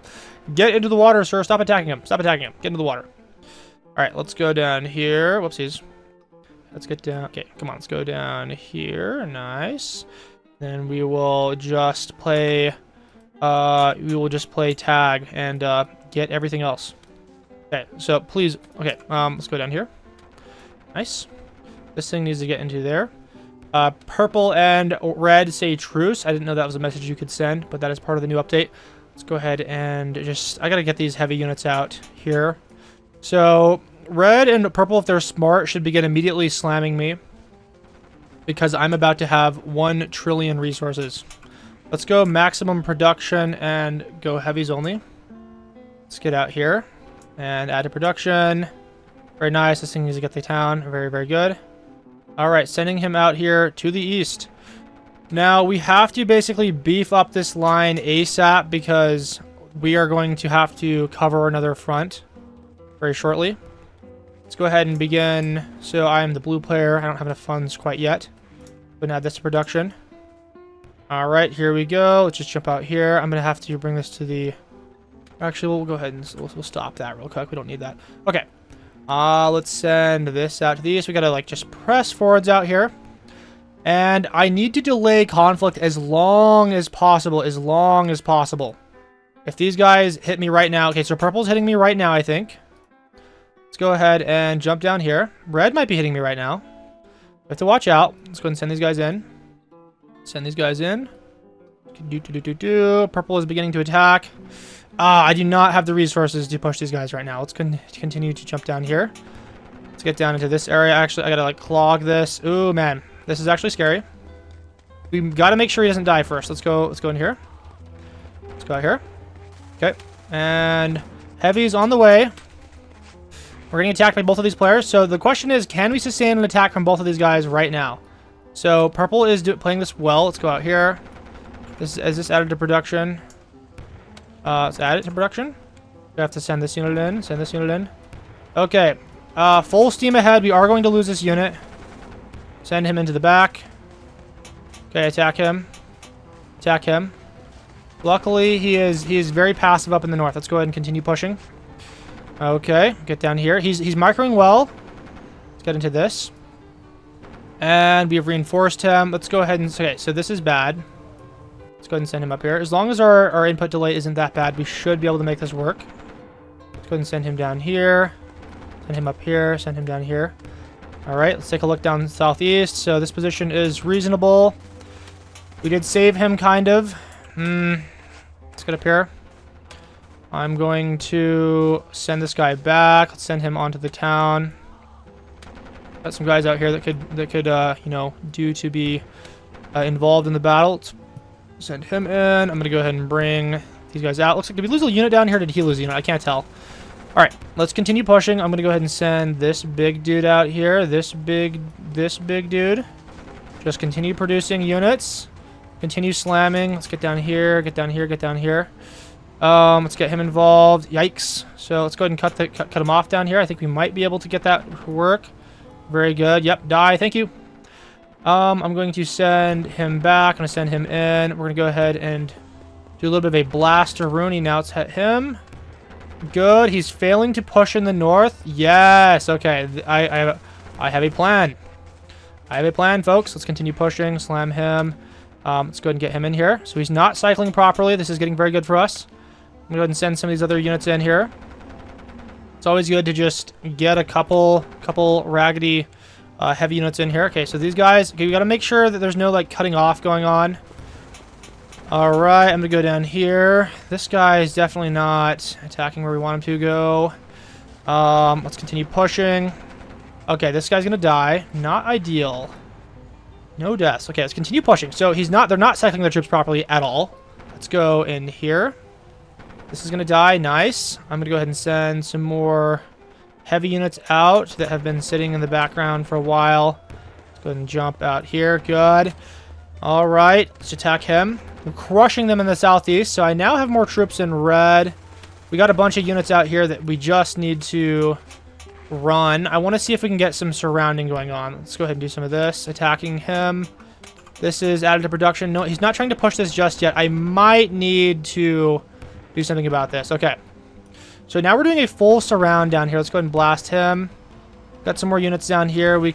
Get into the water, sir. Stop attacking him. Stop attacking him. Get into the water. All right, let's go down here. Whoopsies. Let's get down. Okay, come on. Let's go down here. Nice. Then we will just play... tag and get everything else. Okay, so please, okay, let's go down here. Nice. This thing needs to get into there. Purple and red say truce. I didn't know that was a message you could send, but that is part of the new update. Let's go ahead and just... I gotta get these heavy units out here. So, red and purple, if they're smart, should begin immediately slamming me. Because I'm about to have 1 trillion resources. Let's go maximum production and go heavies only. Let's get out here. And add to production. Very nice. This thing needs to get the town. Very, very good. Alright, sending him out here to the east. Now, we have to basically beef up this line ASAP because we are going to have to cover another front very shortly. Let's go ahead and begin. So, I am the blue player. I don't have enough funds quite yet. But add this to production. Alright, here we go. Let's just jump out here. I'm going to have to bring this to the... Actually, we'll go ahead and we'll stop that real quick. We don't need that. Okay. Let's send this out to the east. We got to, like, just press forwards out here. And I need to delay conflict as long as possible. As long as possible. If these guys hit me right now... Okay, so purple's hitting me right now, I think. Let's go ahead and jump down here. Red might be hitting me right now. We have to watch out. Let's go ahead and send these guys in. Send these guys in. Purple is beginning to attack. I do not have the resources to push these guys right now. Let's continue to jump down here. Let's get down into this area. Actually, I gotta, like, clog this. Ooh, man. This is actually scary. We gotta make sure he doesn't die first. Let's go in here. Let's go out here. Okay. And heavy's on the way. We're getting attacked by both of these players. So the question is, can we sustain an attack from both of these guys right now? So purple is playing this well. Let's go out here. Is this added to production? Let's add it to production. We have to send this unit in. Send this unit in. Okay. Full steam ahead. We are going to lose this unit. Send him into the back. Okay, attack him. Attack him. Luckily, he is very passive up in the north. Let's go ahead and continue pushing. Okay, get down here. He's microing well. Let's get into this. And we have reinforced him. Let's go ahead and... Okay, so this is bad. Let's go ahead and send him up here. As long as our input delay isn't that bad, we should be able to make this work. Let's go ahead and send him down here. Send him up here. Send him down here. Alright, let's take a look down southeast. So this position is reasonable. We did save him, kind of. Let's get up here. I'm going to send this guy back. Let's send him onto the town. Got some guys out here that could you know, do to be involved in the battle. Let's send him in. I'm gonna go ahead and bring these guys out. Looks like, did we lose a unit down here? Did he lose a unit? I can't tell. All right, let's continue pushing. I'm gonna go ahead and send this big dude out here. This big dude. Just continue producing units. Continue slamming. Let's get down here. Get down here. Get down here. Let's get him involved. Yikes. So let's go ahead and cut him off down here. I think we might be able to get that to work. Very good. Yep, die. Thank you. I'm going to send him back. I'm going to send him in. We're going to go ahead and do a little bit of a blaster Rooney. Now let's hit him. Good. He's failing to push in the north. Yes. Okay. I have a plan. I have a plan, folks. Let's continue pushing. Slam him. Let's go ahead and get him in here. So he's not cycling properly. This is getting very good for us. I'm going to go ahead and send some of these other units in here. It's always good to just get a couple raggedy heavy units in here. Okay, so these guys, okay, we got to make sure that there's no, like, cutting off going on. All right, I'm going to go down here. This guy is definitely not attacking where we want him to go. Let's continue pushing. Okay, this guy's going to die. Not ideal. No deaths. Okay, let's continue pushing. So they're not cycling their troops properly at all. Let's go in here. This is going to die. Nice. I'm going to go ahead and send some more heavy units out that have been sitting in the background for a while. Let's go ahead and jump out here. Good. All right. Let's attack him. We're crushing them in the southeast. So I now have more troops in red. We got a bunch of units out here that we just need to run. I want to see if we can get some surrounding going on. Let's go ahead and do some of this. Attacking him. This is added to production. No, he's not trying to push this just yet. I might need to do something about this. Okay. So now we're doing a full surround down here. Let's go ahead and blast him. Got some more units down here we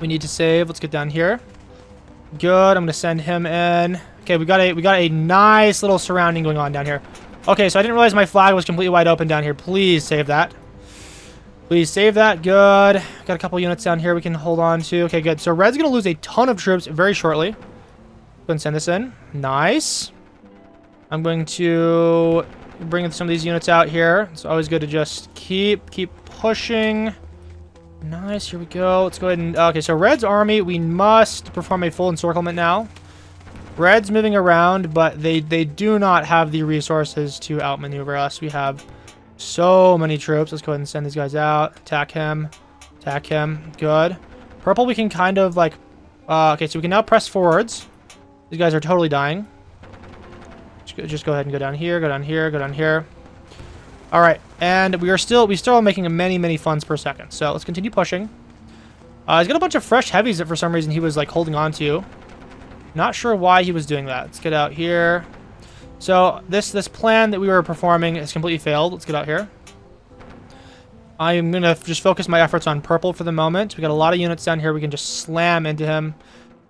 need to save. Let's get down here. Good. I'm going to send him in. Okay, we got a nice little surrounding going on down here. Okay, so I didn't realize my flag was completely wide open down here. Please save that. Please save that. Good. Got a couple units down here we can hold on to. Okay, good. So red's going to lose a ton of troops very shortly. Go ahead and send this in. Nice. I'm going to bring some of these units out here. It's always good to just keep pushing. Nice, here we go. Let's go ahead and... Okay, so Red's army, we must perform a full encirclement now. Red's moving around, but they do not have the resources to outmaneuver us. We have so many troops. Let's go ahead and send these guys out. Attack him. Attack him. Good. Purple, we can kind of like... okay, so we can now press forwards. These guys are totally dying. Just go ahead and go down here, go down here, go down here. All right, and we still are making many funds per second. So let's continue pushing. He's got a bunch of fresh heavies that for some reason he was like holding on to. Not sure why he was doing that. Let's get out here. So this plan that we were performing has completely failed. Let's get out here. I'm gonna just focus my efforts on purple for the moment. We got a lot of units down here. We can just slam into him.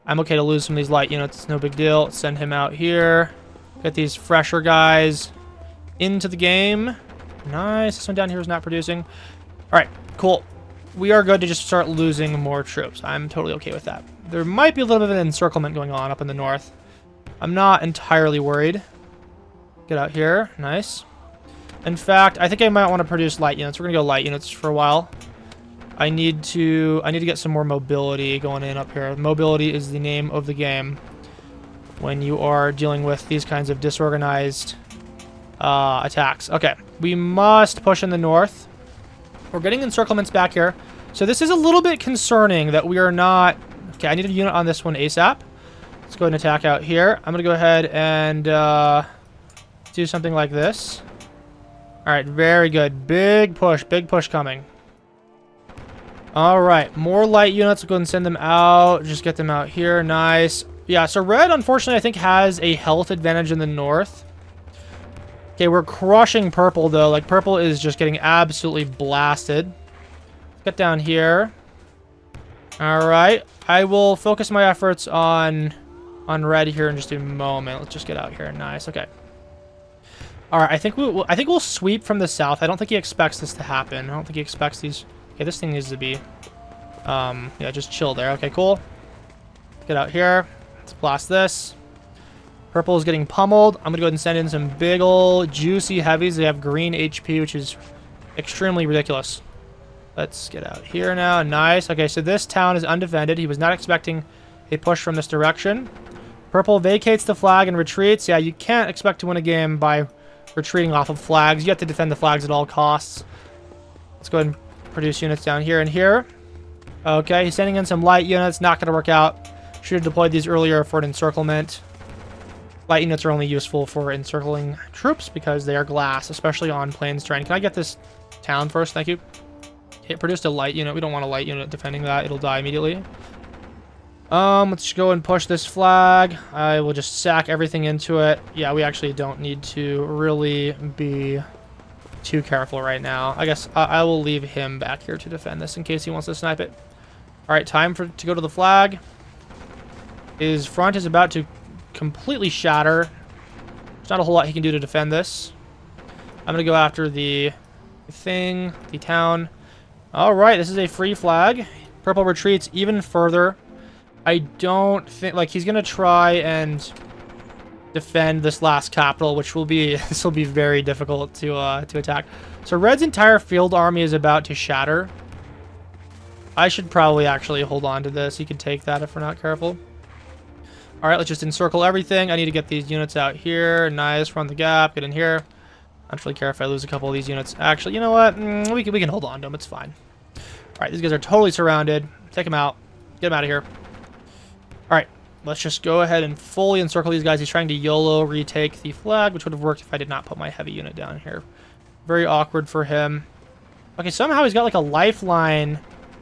I'm okay to lose some of these light units. It's no big deal. Let's send him out here. Get these fresher guys into the game. Nice. This one down here is not producing. All right, cool. We are good to just start losing more troops. I'm totally okay with that. There might be a little bit of an encirclement going on up in the north. I'm not entirely worried. Get out here. Nice. In fact, I think I might want to produce light units. We're going to go light units for a while. I need to get some more mobility going in up here. Mobility is the name of the game when you are dealing with these kinds of disorganized attacks. Okay, we must push in the north. We're getting encirclements back here. So this is a little bit concerning that we are not... Okay, I need a unit on this one ASAP. Let's go ahead and attack out here. I'm going to go ahead and do something like this. All right, very good. Big push coming. All right, more light units. We'll go ahead and send them out. Just get them out here. Nice. Yeah, so red, unfortunately, I think has a health advantage in the north. Okay, we're crushing purple, though. Like, purple is just getting absolutely blasted. Let's get down here. All right. I will focus my efforts on red here in just a moment. Let's just get out here. Nice. Okay. All right. I think we'll sweep from the south. I don't think he expects this to happen. I don't think he expects these. Okay, this thing needs to be... yeah, just chill there. Okay, cool. Get out here. Let's blast this. Purple is getting pummeled. I'm going to go ahead and send in some big old juicy heavies. They have green HP, which is extremely ridiculous. Let's get out here now. Nice. Okay, so this town is undefended. He was not expecting a push from this direction. Purple vacates the flag and retreats. Yeah, you can't expect to win a game by retreating off of flags. You have to defend the flags at all costs. Let's go ahead and produce units down here and here. Okay, he's sending in some light units. Not going to work out. Should have deployed these earlier for an encirclement. Light units are only useful for encircling troops because they are glass, especially on plains terrain. Can I get this town first? Thank you. It produced a light unit. We don't want a light unit defending that. It'll die immediately. Let's go and push this flag. I will just sack everything into it. Yeah, we actually don't need to really be too careful right now. I guess I will leave him back here to defend this in case he wants to snipe it. All right, time to go to the flag. His front is about to completely shatter. There's not a whole lot he can do to defend this. I'm going to go after the town. All right, this is a free flag. Purple retreats even further. I don't think, like, he's going to try and defend this last capital, which will be, this will be very difficult to attack. So red's entire field army is about to shatter. I should probably actually hold on to this. He could take that if we're not careful. All right, let's just encircle everything. I need to get these units out here. Nice, run the gap, get in here. I don't really care if I lose a couple of these units. Actually, you know what? We can hold on to them. It's fine. All right, these guys are totally surrounded. Take them out. Get them out of here. All right, let's just go ahead and fully encircle these guys. He's trying to YOLO retake the flag, which would have worked if I did not put my heavy unit down here. Very awkward for him. Okay, somehow he's got like a lifeline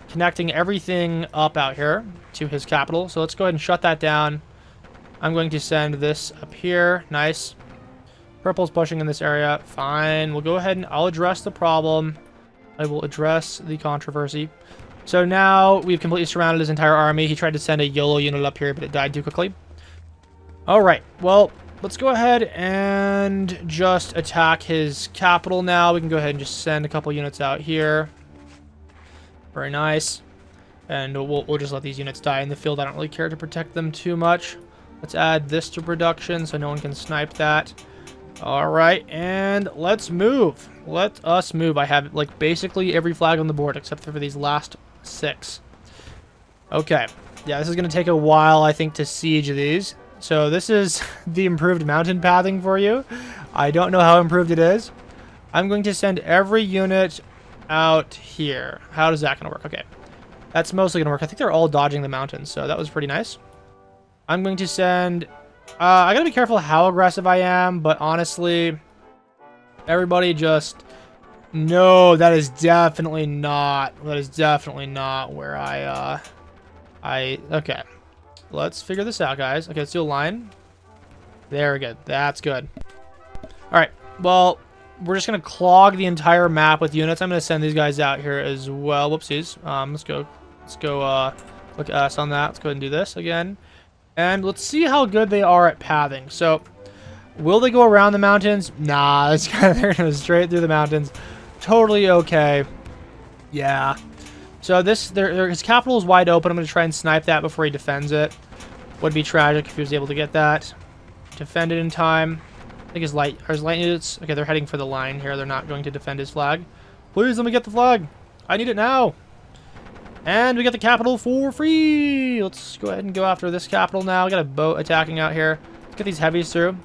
connecting everything up out here to his capital. So let's go ahead and shut that down. I'm going to send this up here. Nice. Purple's pushing in this area. Fine. We'll go ahead and I'll address the problem. I will address the controversy. So now we've completely surrounded his entire army. He tried to send a YOLO unit up here, but it died too quickly. All right. Well, let's go ahead and just attack his capital now. We can go ahead and just send a couple units out here. Very nice. And we'll just let these units die in the field. I don't really care to protect them too much. Let's add this to production so no one can snipe that. All right, and let's move. Let us move. I have like basically every flag on the board except for these last 6. Okay. Yeah, this is going to take a while, I think, to siege these. So this is the improved mountain pathing for you. I don't know how improved it is. I'm going to send every unit out here. How is that going to work? Okay. That's mostly going to work. I think they're all dodging the mountains, so that was pretty nice. I'm going to send... I got to be careful how aggressive I am, but honestly, everybody just... No, that is definitely not... That is definitely not where okay. Let's figure this out, guys. Okay, let's do a line. There we go. That's good. Alright, well, we're just going to clog the entire map with units. I'm going to send these guys out here as well. Whoopsies. Let's go look at us on that. Let's go ahead and do this again. And let's see how good they are at pathing. So, will they go around the mountains? Nah, they're going to go straight through the mountains. Totally okay. Yeah. So his capital is wide open. I'm going to try and snipe that before he defends it. Would be tragic if he was able to get that. Defend it in time. I think his light units... Okay, they're heading for the line here. They're not going to defend his flag. Please, let me get the flag. I need it now. And we get the capital for free. Let's go ahead and go after this capital now. We got a boat attacking out here. Let's get these heavies through.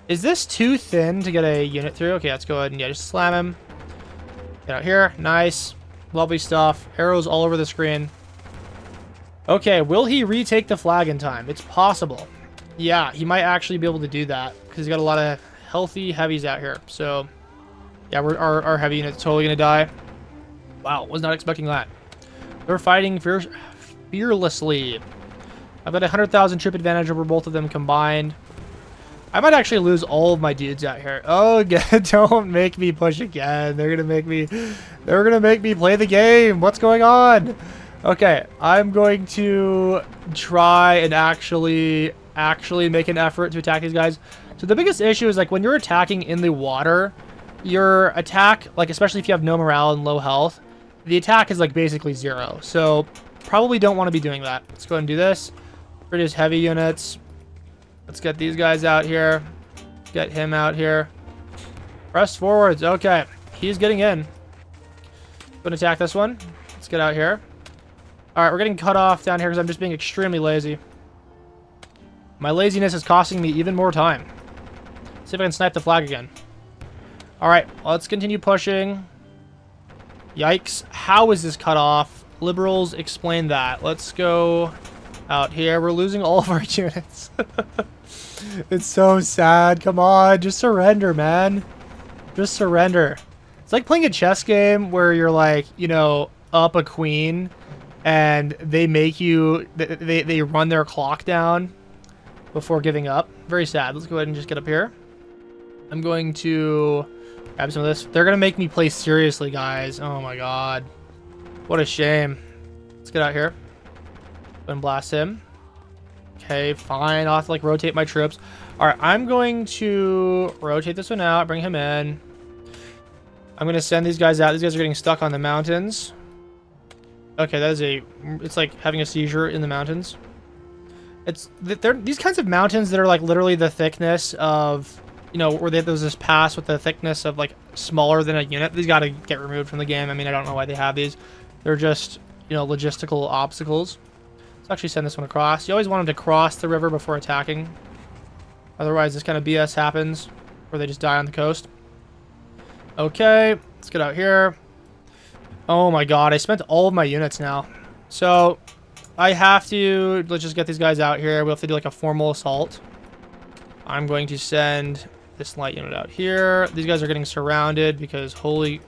Is this too thin to get a unit through? Okay, let's go ahead and just slam him. Get out here. Nice. Lovely stuff. Arrows all over the screen. Okay, will he retake the flag in time? It's possible. Yeah, he might actually be able to do that because he's got a lot of healthy heavies out here. So, yeah, our heavy unit's totally going to die. Wow, was not expecting that. They're fighting fearlessly. I've got 100,000 troop advantage over both of them combined. I might actually lose all of my dudes out here. Oh, don't make me push again. They're gonna make me play the game. What's going on? Okay, I'm going to try and actually make an effort to attack these guys. So the biggest issue is like when you're attacking in the water, your attack, like especially if you have no morale and low health, the attack is like basically 0. So probably don't want to be doing that. Let's go ahead and do this. Reduce heavy units. Let's get these guys out here. Get him out here. Press forwards. Okay. He's getting in. Gonna attack this one. Let's get out here. Alright, we're getting cut off down here because I'm just being extremely lazy. My laziness is costing me even more time. See if I can snipe the flag again. Alright, let's continue pushing. Yikes. How is this cut off? Liberals, explain that. Let's go out here. We're losing all of our units. It's so sad. Come on. Just surrender, man. Just surrender. It's like playing a chess game where you're like, you know, up a queen and they make you, they run their clock down before giving up. Very sad. Let's go ahead and just get up here. I'm going to grab some of this. They're going to make me play seriously, guys. Oh my god. What a shame. Let's get out here. Go and blast him. Okay, fine. I'll have to like rotate my troops. Alright, I'm going to rotate this one out, bring him in. I'm going to send these guys out. These guys are getting stuck on the mountains. Okay, that is it's like having a seizure in the mountains. They're these kinds of mountains that are like literally the thickness of, you know, where there's this pass with the thickness of like smaller than a unit. These got to get removed from the game. I mean, I don't know why they have these. They're just, you know, logistical obstacles. Let's actually send this one across. You always want them to cross the river before attacking. Otherwise, this kind of BS happens where they just die on the coast. Okay, let's get out here. Oh my god, I spent all of my units now. So, I have to... Let's just get these guys out here. We'll have to do like a formal assault. I'm going to send this light unit out here. These guys are getting surrounded because holy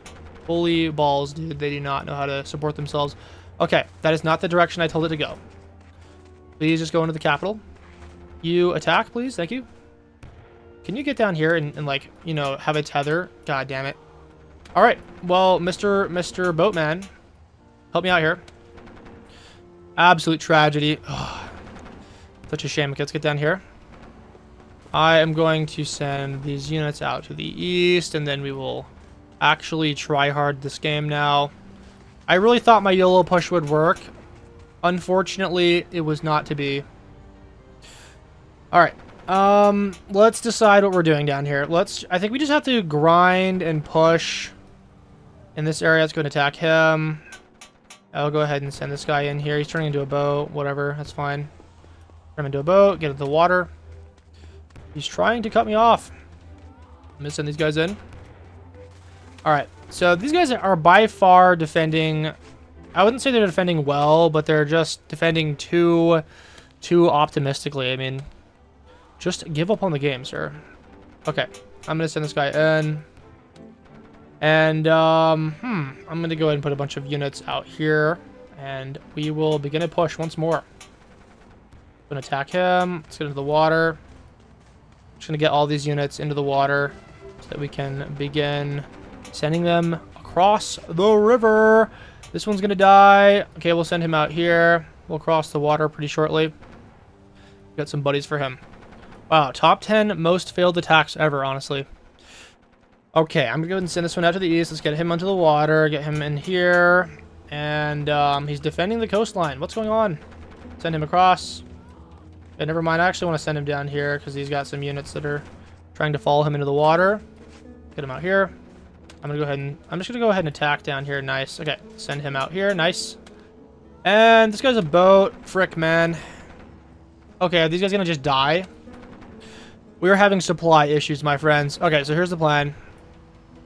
balls, dude. They do not know how to support themselves. Okay, that is not the direction I told it to go. Please just go into the capital. You attack, please. Thank you. Can you get down here and like, you know, have a tether? God damn it. All right. Well, Mr. Boatman, help me out here. Absolute tragedy. Oh, such a shame. Okay, let's get down here. I am going to send these units out to the east, and then we will actually try hard this game now. I really thought my YOLO push would work. Unfortunately, it was not to be. Alright, Let's decide what we're doing down here. I think we just have to grind and push in this area. Let's go and attack him. I'll go ahead and send this guy in here. He's turning into a boat. Whatever, that's fine. Turn him into a boat, get into the water. He's trying to cut me off. I'm gonna send these guys in. Alright, so these guys are by far defending. I wouldn't say they're defending well, but they're just defending too optimistically. I mean, just give up on the game, sir. Okay, I'm gonna send this guy in. And, I'm gonna go ahead and put a bunch of units out here. And we will begin a push once more. Gonna attack him. Let's get into the water. Just gonna get all these units into the water so that we can begin sending them across the river. This one's gonna die. Okay, we'll send him out here. We'll cross the water pretty shortly. Got some buddies for him. Wow, top 10 most failed attacks ever, honestly. Okay, I'm gonna go ahead and send this one out to the east. Let's get him onto the water, get him in here. And he's defending the coastline. What's going on? Send him across. Yeah, never mind. I actually want to send him down here because he's got some units that are trying to follow him into the water. Get him out here. I'm just gonna go ahead and attack down here. Nice. Okay, send him out here. Nice. And this guy's a boat. Frick, man. Okay, are these guys gonna just die? We're having supply issues, my friends. Okay, so here's the plan.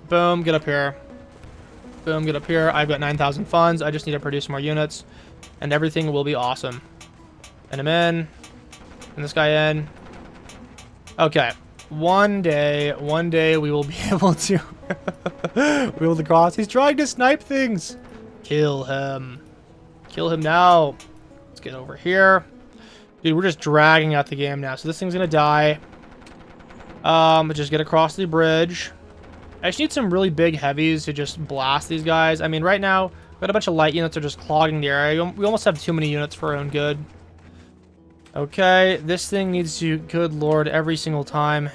Boom, get up here. Boom, get up here. I've got 9,000 funds. I just need to produce more units, and everything will be awesome. Send him in. And this guy in. Okay. One day we will be able to be able to cross. He's trying to snipe things. Kill him. Kill him now. Let's get over here. Dude, we're just dragging out the game now. So this thing's gonna die. Just get across the bridge. I just need some really big heavies to just blast these guys. I mean, right now, we've got a bunch of light units that are just clogging the area. We almost have too many units for our own good. Okay, this thing needs to, good lord, every single time.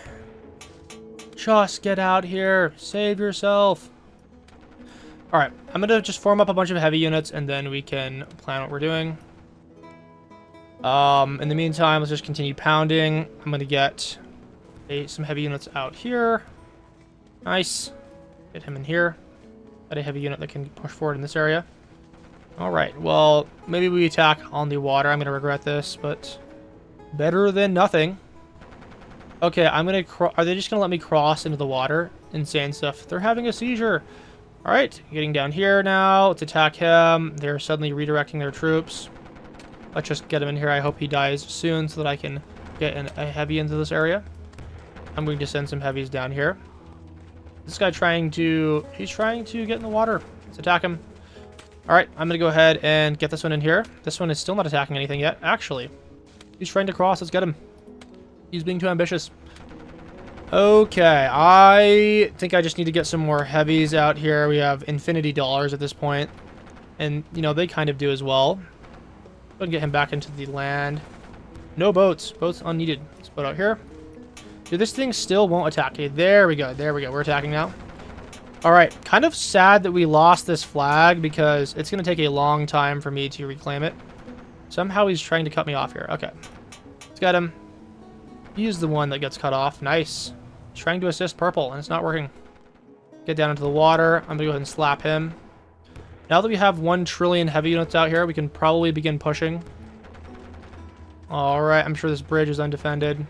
Just get out here. Save yourself. Alright, I'm going to just form up a bunch of heavy units, and then we can plan what we're doing. In the meantime, let's just continue pounding. I'm going to get some heavy units out here. Nice. Get him in here. Got a heavy unit that can push forward in this area. Alright, well, maybe we attack on the water. I'm going to regret this, but better than nothing. Okay, I'm going to... Are they just going to let me cross into the water? Insane stuff. They're having a seizure. Alright, getting down here now. Let's attack him. They're suddenly redirecting their troops. Let's just get him in here. I hope he dies soon so that I can get a heavy into this area. I'm going to send some heavies down here. This guy he's trying to get in the water. Let's attack him. Alright, I'm going to go ahead and get this one in here. This one is still not attacking anything yet. Actually, he's trying to cross. Let's get him. He's being too ambitious. Okay, I think I just need to get some more heavies out here. We have infinity dollars at this point. And, you know, they kind of do as well. Go ahead and get him back into the land. No boats. Boats unneeded. Let's put out here. Dude, this thing still won't attack. Okay, there we go. There we go. We're attacking now. Alright, kind of sad that we lost this flag because it's going to take a long time for me to reclaim it. Somehow he's trying to cut me off here. Okay. Let's get him. He's the one that gets cut off. Nice. He's trying to assist purple, and it's not working. Get down into the water. I'm going to go ahead and slap him. Now that we have 1 trillion heavy units out here, we can probably begin pushing. Alright, I'm sure this bridge is undefended.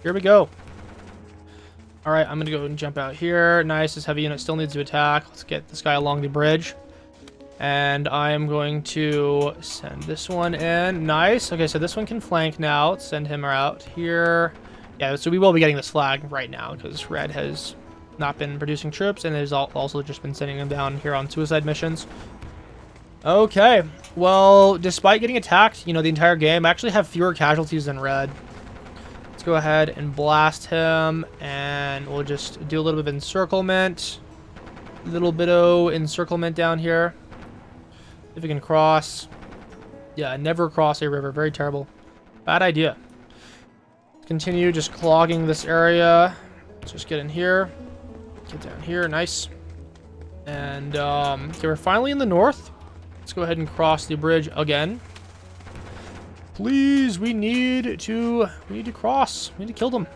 Here we go. Alright, I'm going to go and jump out here. Nice, this heavy unit still needs to attack. Let's get this guy along the bridge. And I am going to send this one in. Nice. Okay, so this one can flank now. Let's send him out here. Yeah, so we will be getting this flag right now because Red has not been producing troops and has also just been sending them down here on suicide missions. Okay, well, despite getting attacked, you know, the entire game, I actually have fewer casualties than Red. Let's go ahead and blast him, and we'll just do a little bit of encirclement. Little bit of encirclement down here. If we can cross. Yeah, never cross a river. Very terrible. Bad idea. Continue just clogging this area. Let's just get in here. Get down here. Nice. And, okay, we're finally in the north. Let's go ahead and cross the bridge again. Please, we need to cross. We need to kill them.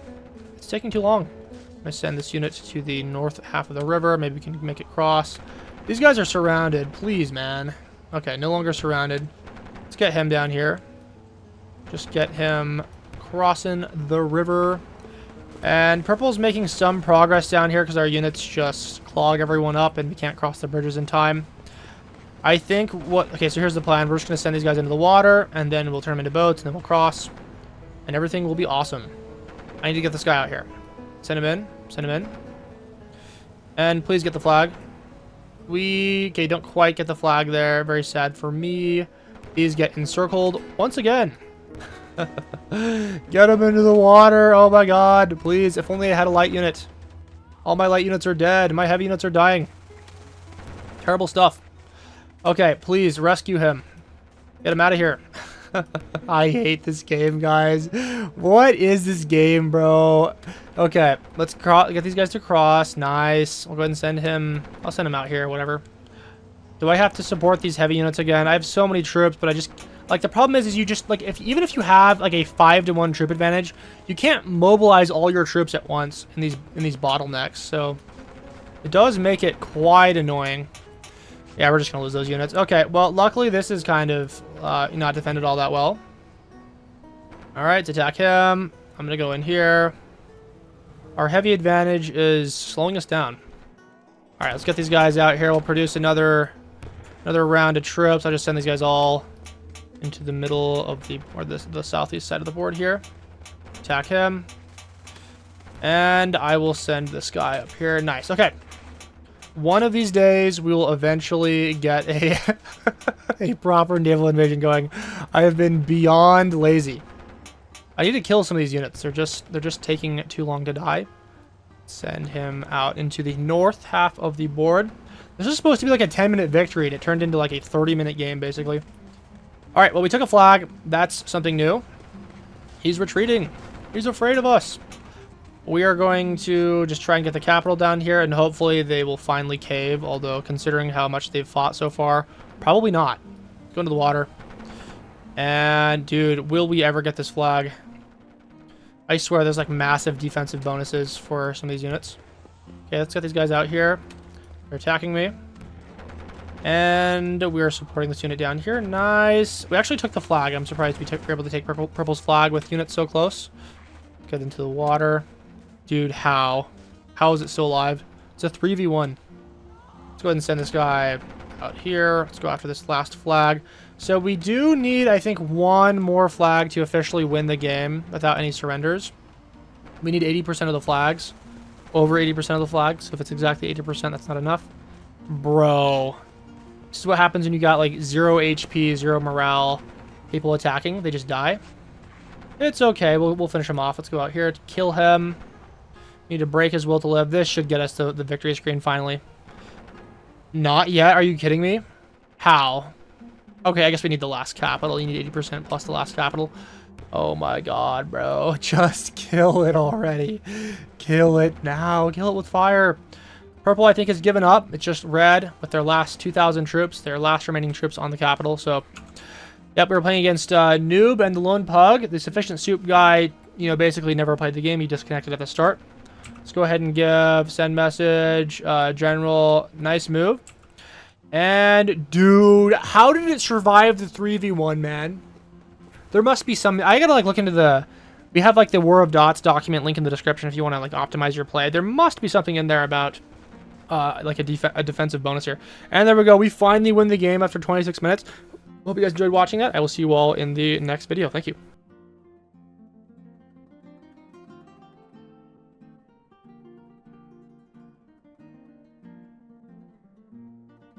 It's taking too long. I'm gonna send this unit to the north half of the river. Maybe we can make it cross. These guys are surrounded. Please, man. Okay, no longer surrounded. Let's get him down here. Just get him crossing the river. And purple's making some progress down here because our units just clog everyone up and we can't cross the bridges in time. I think okay, so here's the plan. We're just going to send these guys into the water and then we'll turn them into boats and then we'll cross. And everything will be awesome. I need to get this guy out here. Send him in. Send him in. And please get the flag. Okay, don't quite get the flag there. Very sad for me. These get encircled once again. Get him into the water. Oh my god. Please, if only I had a light unit. All my light units are dead. My heavy units are dying. Terrible stuff. Okay, please rescue him. Get him out of here. I hate this game, guys. What is this game, bro? Okay, let's get these guys to cross. Nice. I'll go ahead and send him. I'll send him out here, whatever. Do I have to support these heavy units again? I have so many troops, but I just... Like, the problem is you just, like, even if you have, like, a 5-to-1 troop advantage, you can't mobilize all your troops at once in these bottlenecks, so it does make it quite annoying. Yeah, we're just gonna lose those units. Okay, well, luckily this is kind of not defended all that well. Alright, let's attack him. I'm gonna go in here. Our heavy advantage is slowing us down. Alright, let's get these guys out here. We'll produce another round of troops. I'll just send these guys all into the middle of the southeast side of the board here. Attack him. And I will send this guy up here. Nice. Okay. One of these days, we will eventually get a proper naval invasion going. I have been beyond lazy. I need to kill some of these units. They're just taking too long to die. Send him out into the north half of the board. This was supposed to be like a 10-minute victory, and it turned into like a 30-minute game, basically. All right, well, we took a flag. That's something new. He's retreating. He's afraid of us. We are going to just try and get the capital down here, and hopefully they will finally cave, although considering how much they've fought so far, probably not. Let's go into the water. And, dude, will we ever get this flag? I swear there's, like, massive defensive bonuses for some of these units. Okay, let's get these guys out here. They're attacking me. And we are supporting this unit down here. Nice. We actually took the flag. I'm surprised we were able to take Purple's flag with units so close. Get into the water. Dude, how? How is it still alive? It's a 3v1. Let's go ahead and send this guy out here. Let's go after this last flag. So we do need, I think, one more flag to officially win the game without any surrenders. We need 80% of the flags. Over 80% of the flags. So if it's exactly 80%, that's not enough. Bro. This is what happens when you got, like, 0 HP, 0 morale. People attacking. They just die. It's okay. We'll finish him off. Let's go out here to kill him. Need to break his will to live. This should get us to the victory screen finally. Not yet. Are you kidding me? How? Okay, I guess we need the last capital. You need 80% plus the last capital. Oh my god, bro. Just kill it already. Kill it now. Kill it with fire. Purple, I think, has given up. It's just red with their last 2,000 troops. Their last remaining troops on the capital. So, yep, we were playing against Noob and the Lone Pug. The Sufficient Soup guy, you know, basically never played the game. He disconnected at the start. Let's go ahead and send message, general, nice move. And, dude, how did it survive the 3v1, man? There must be some, I gotta, like, look into we have, like, the War of Dots document link in the description if you want to, like, optimize your play. There must be something in there about, like, a defensive bonus here. And there we go. We finally win the game after 26 minutes. Hope you guys enjoyed watching that. I will see you all in the next video. Thank you.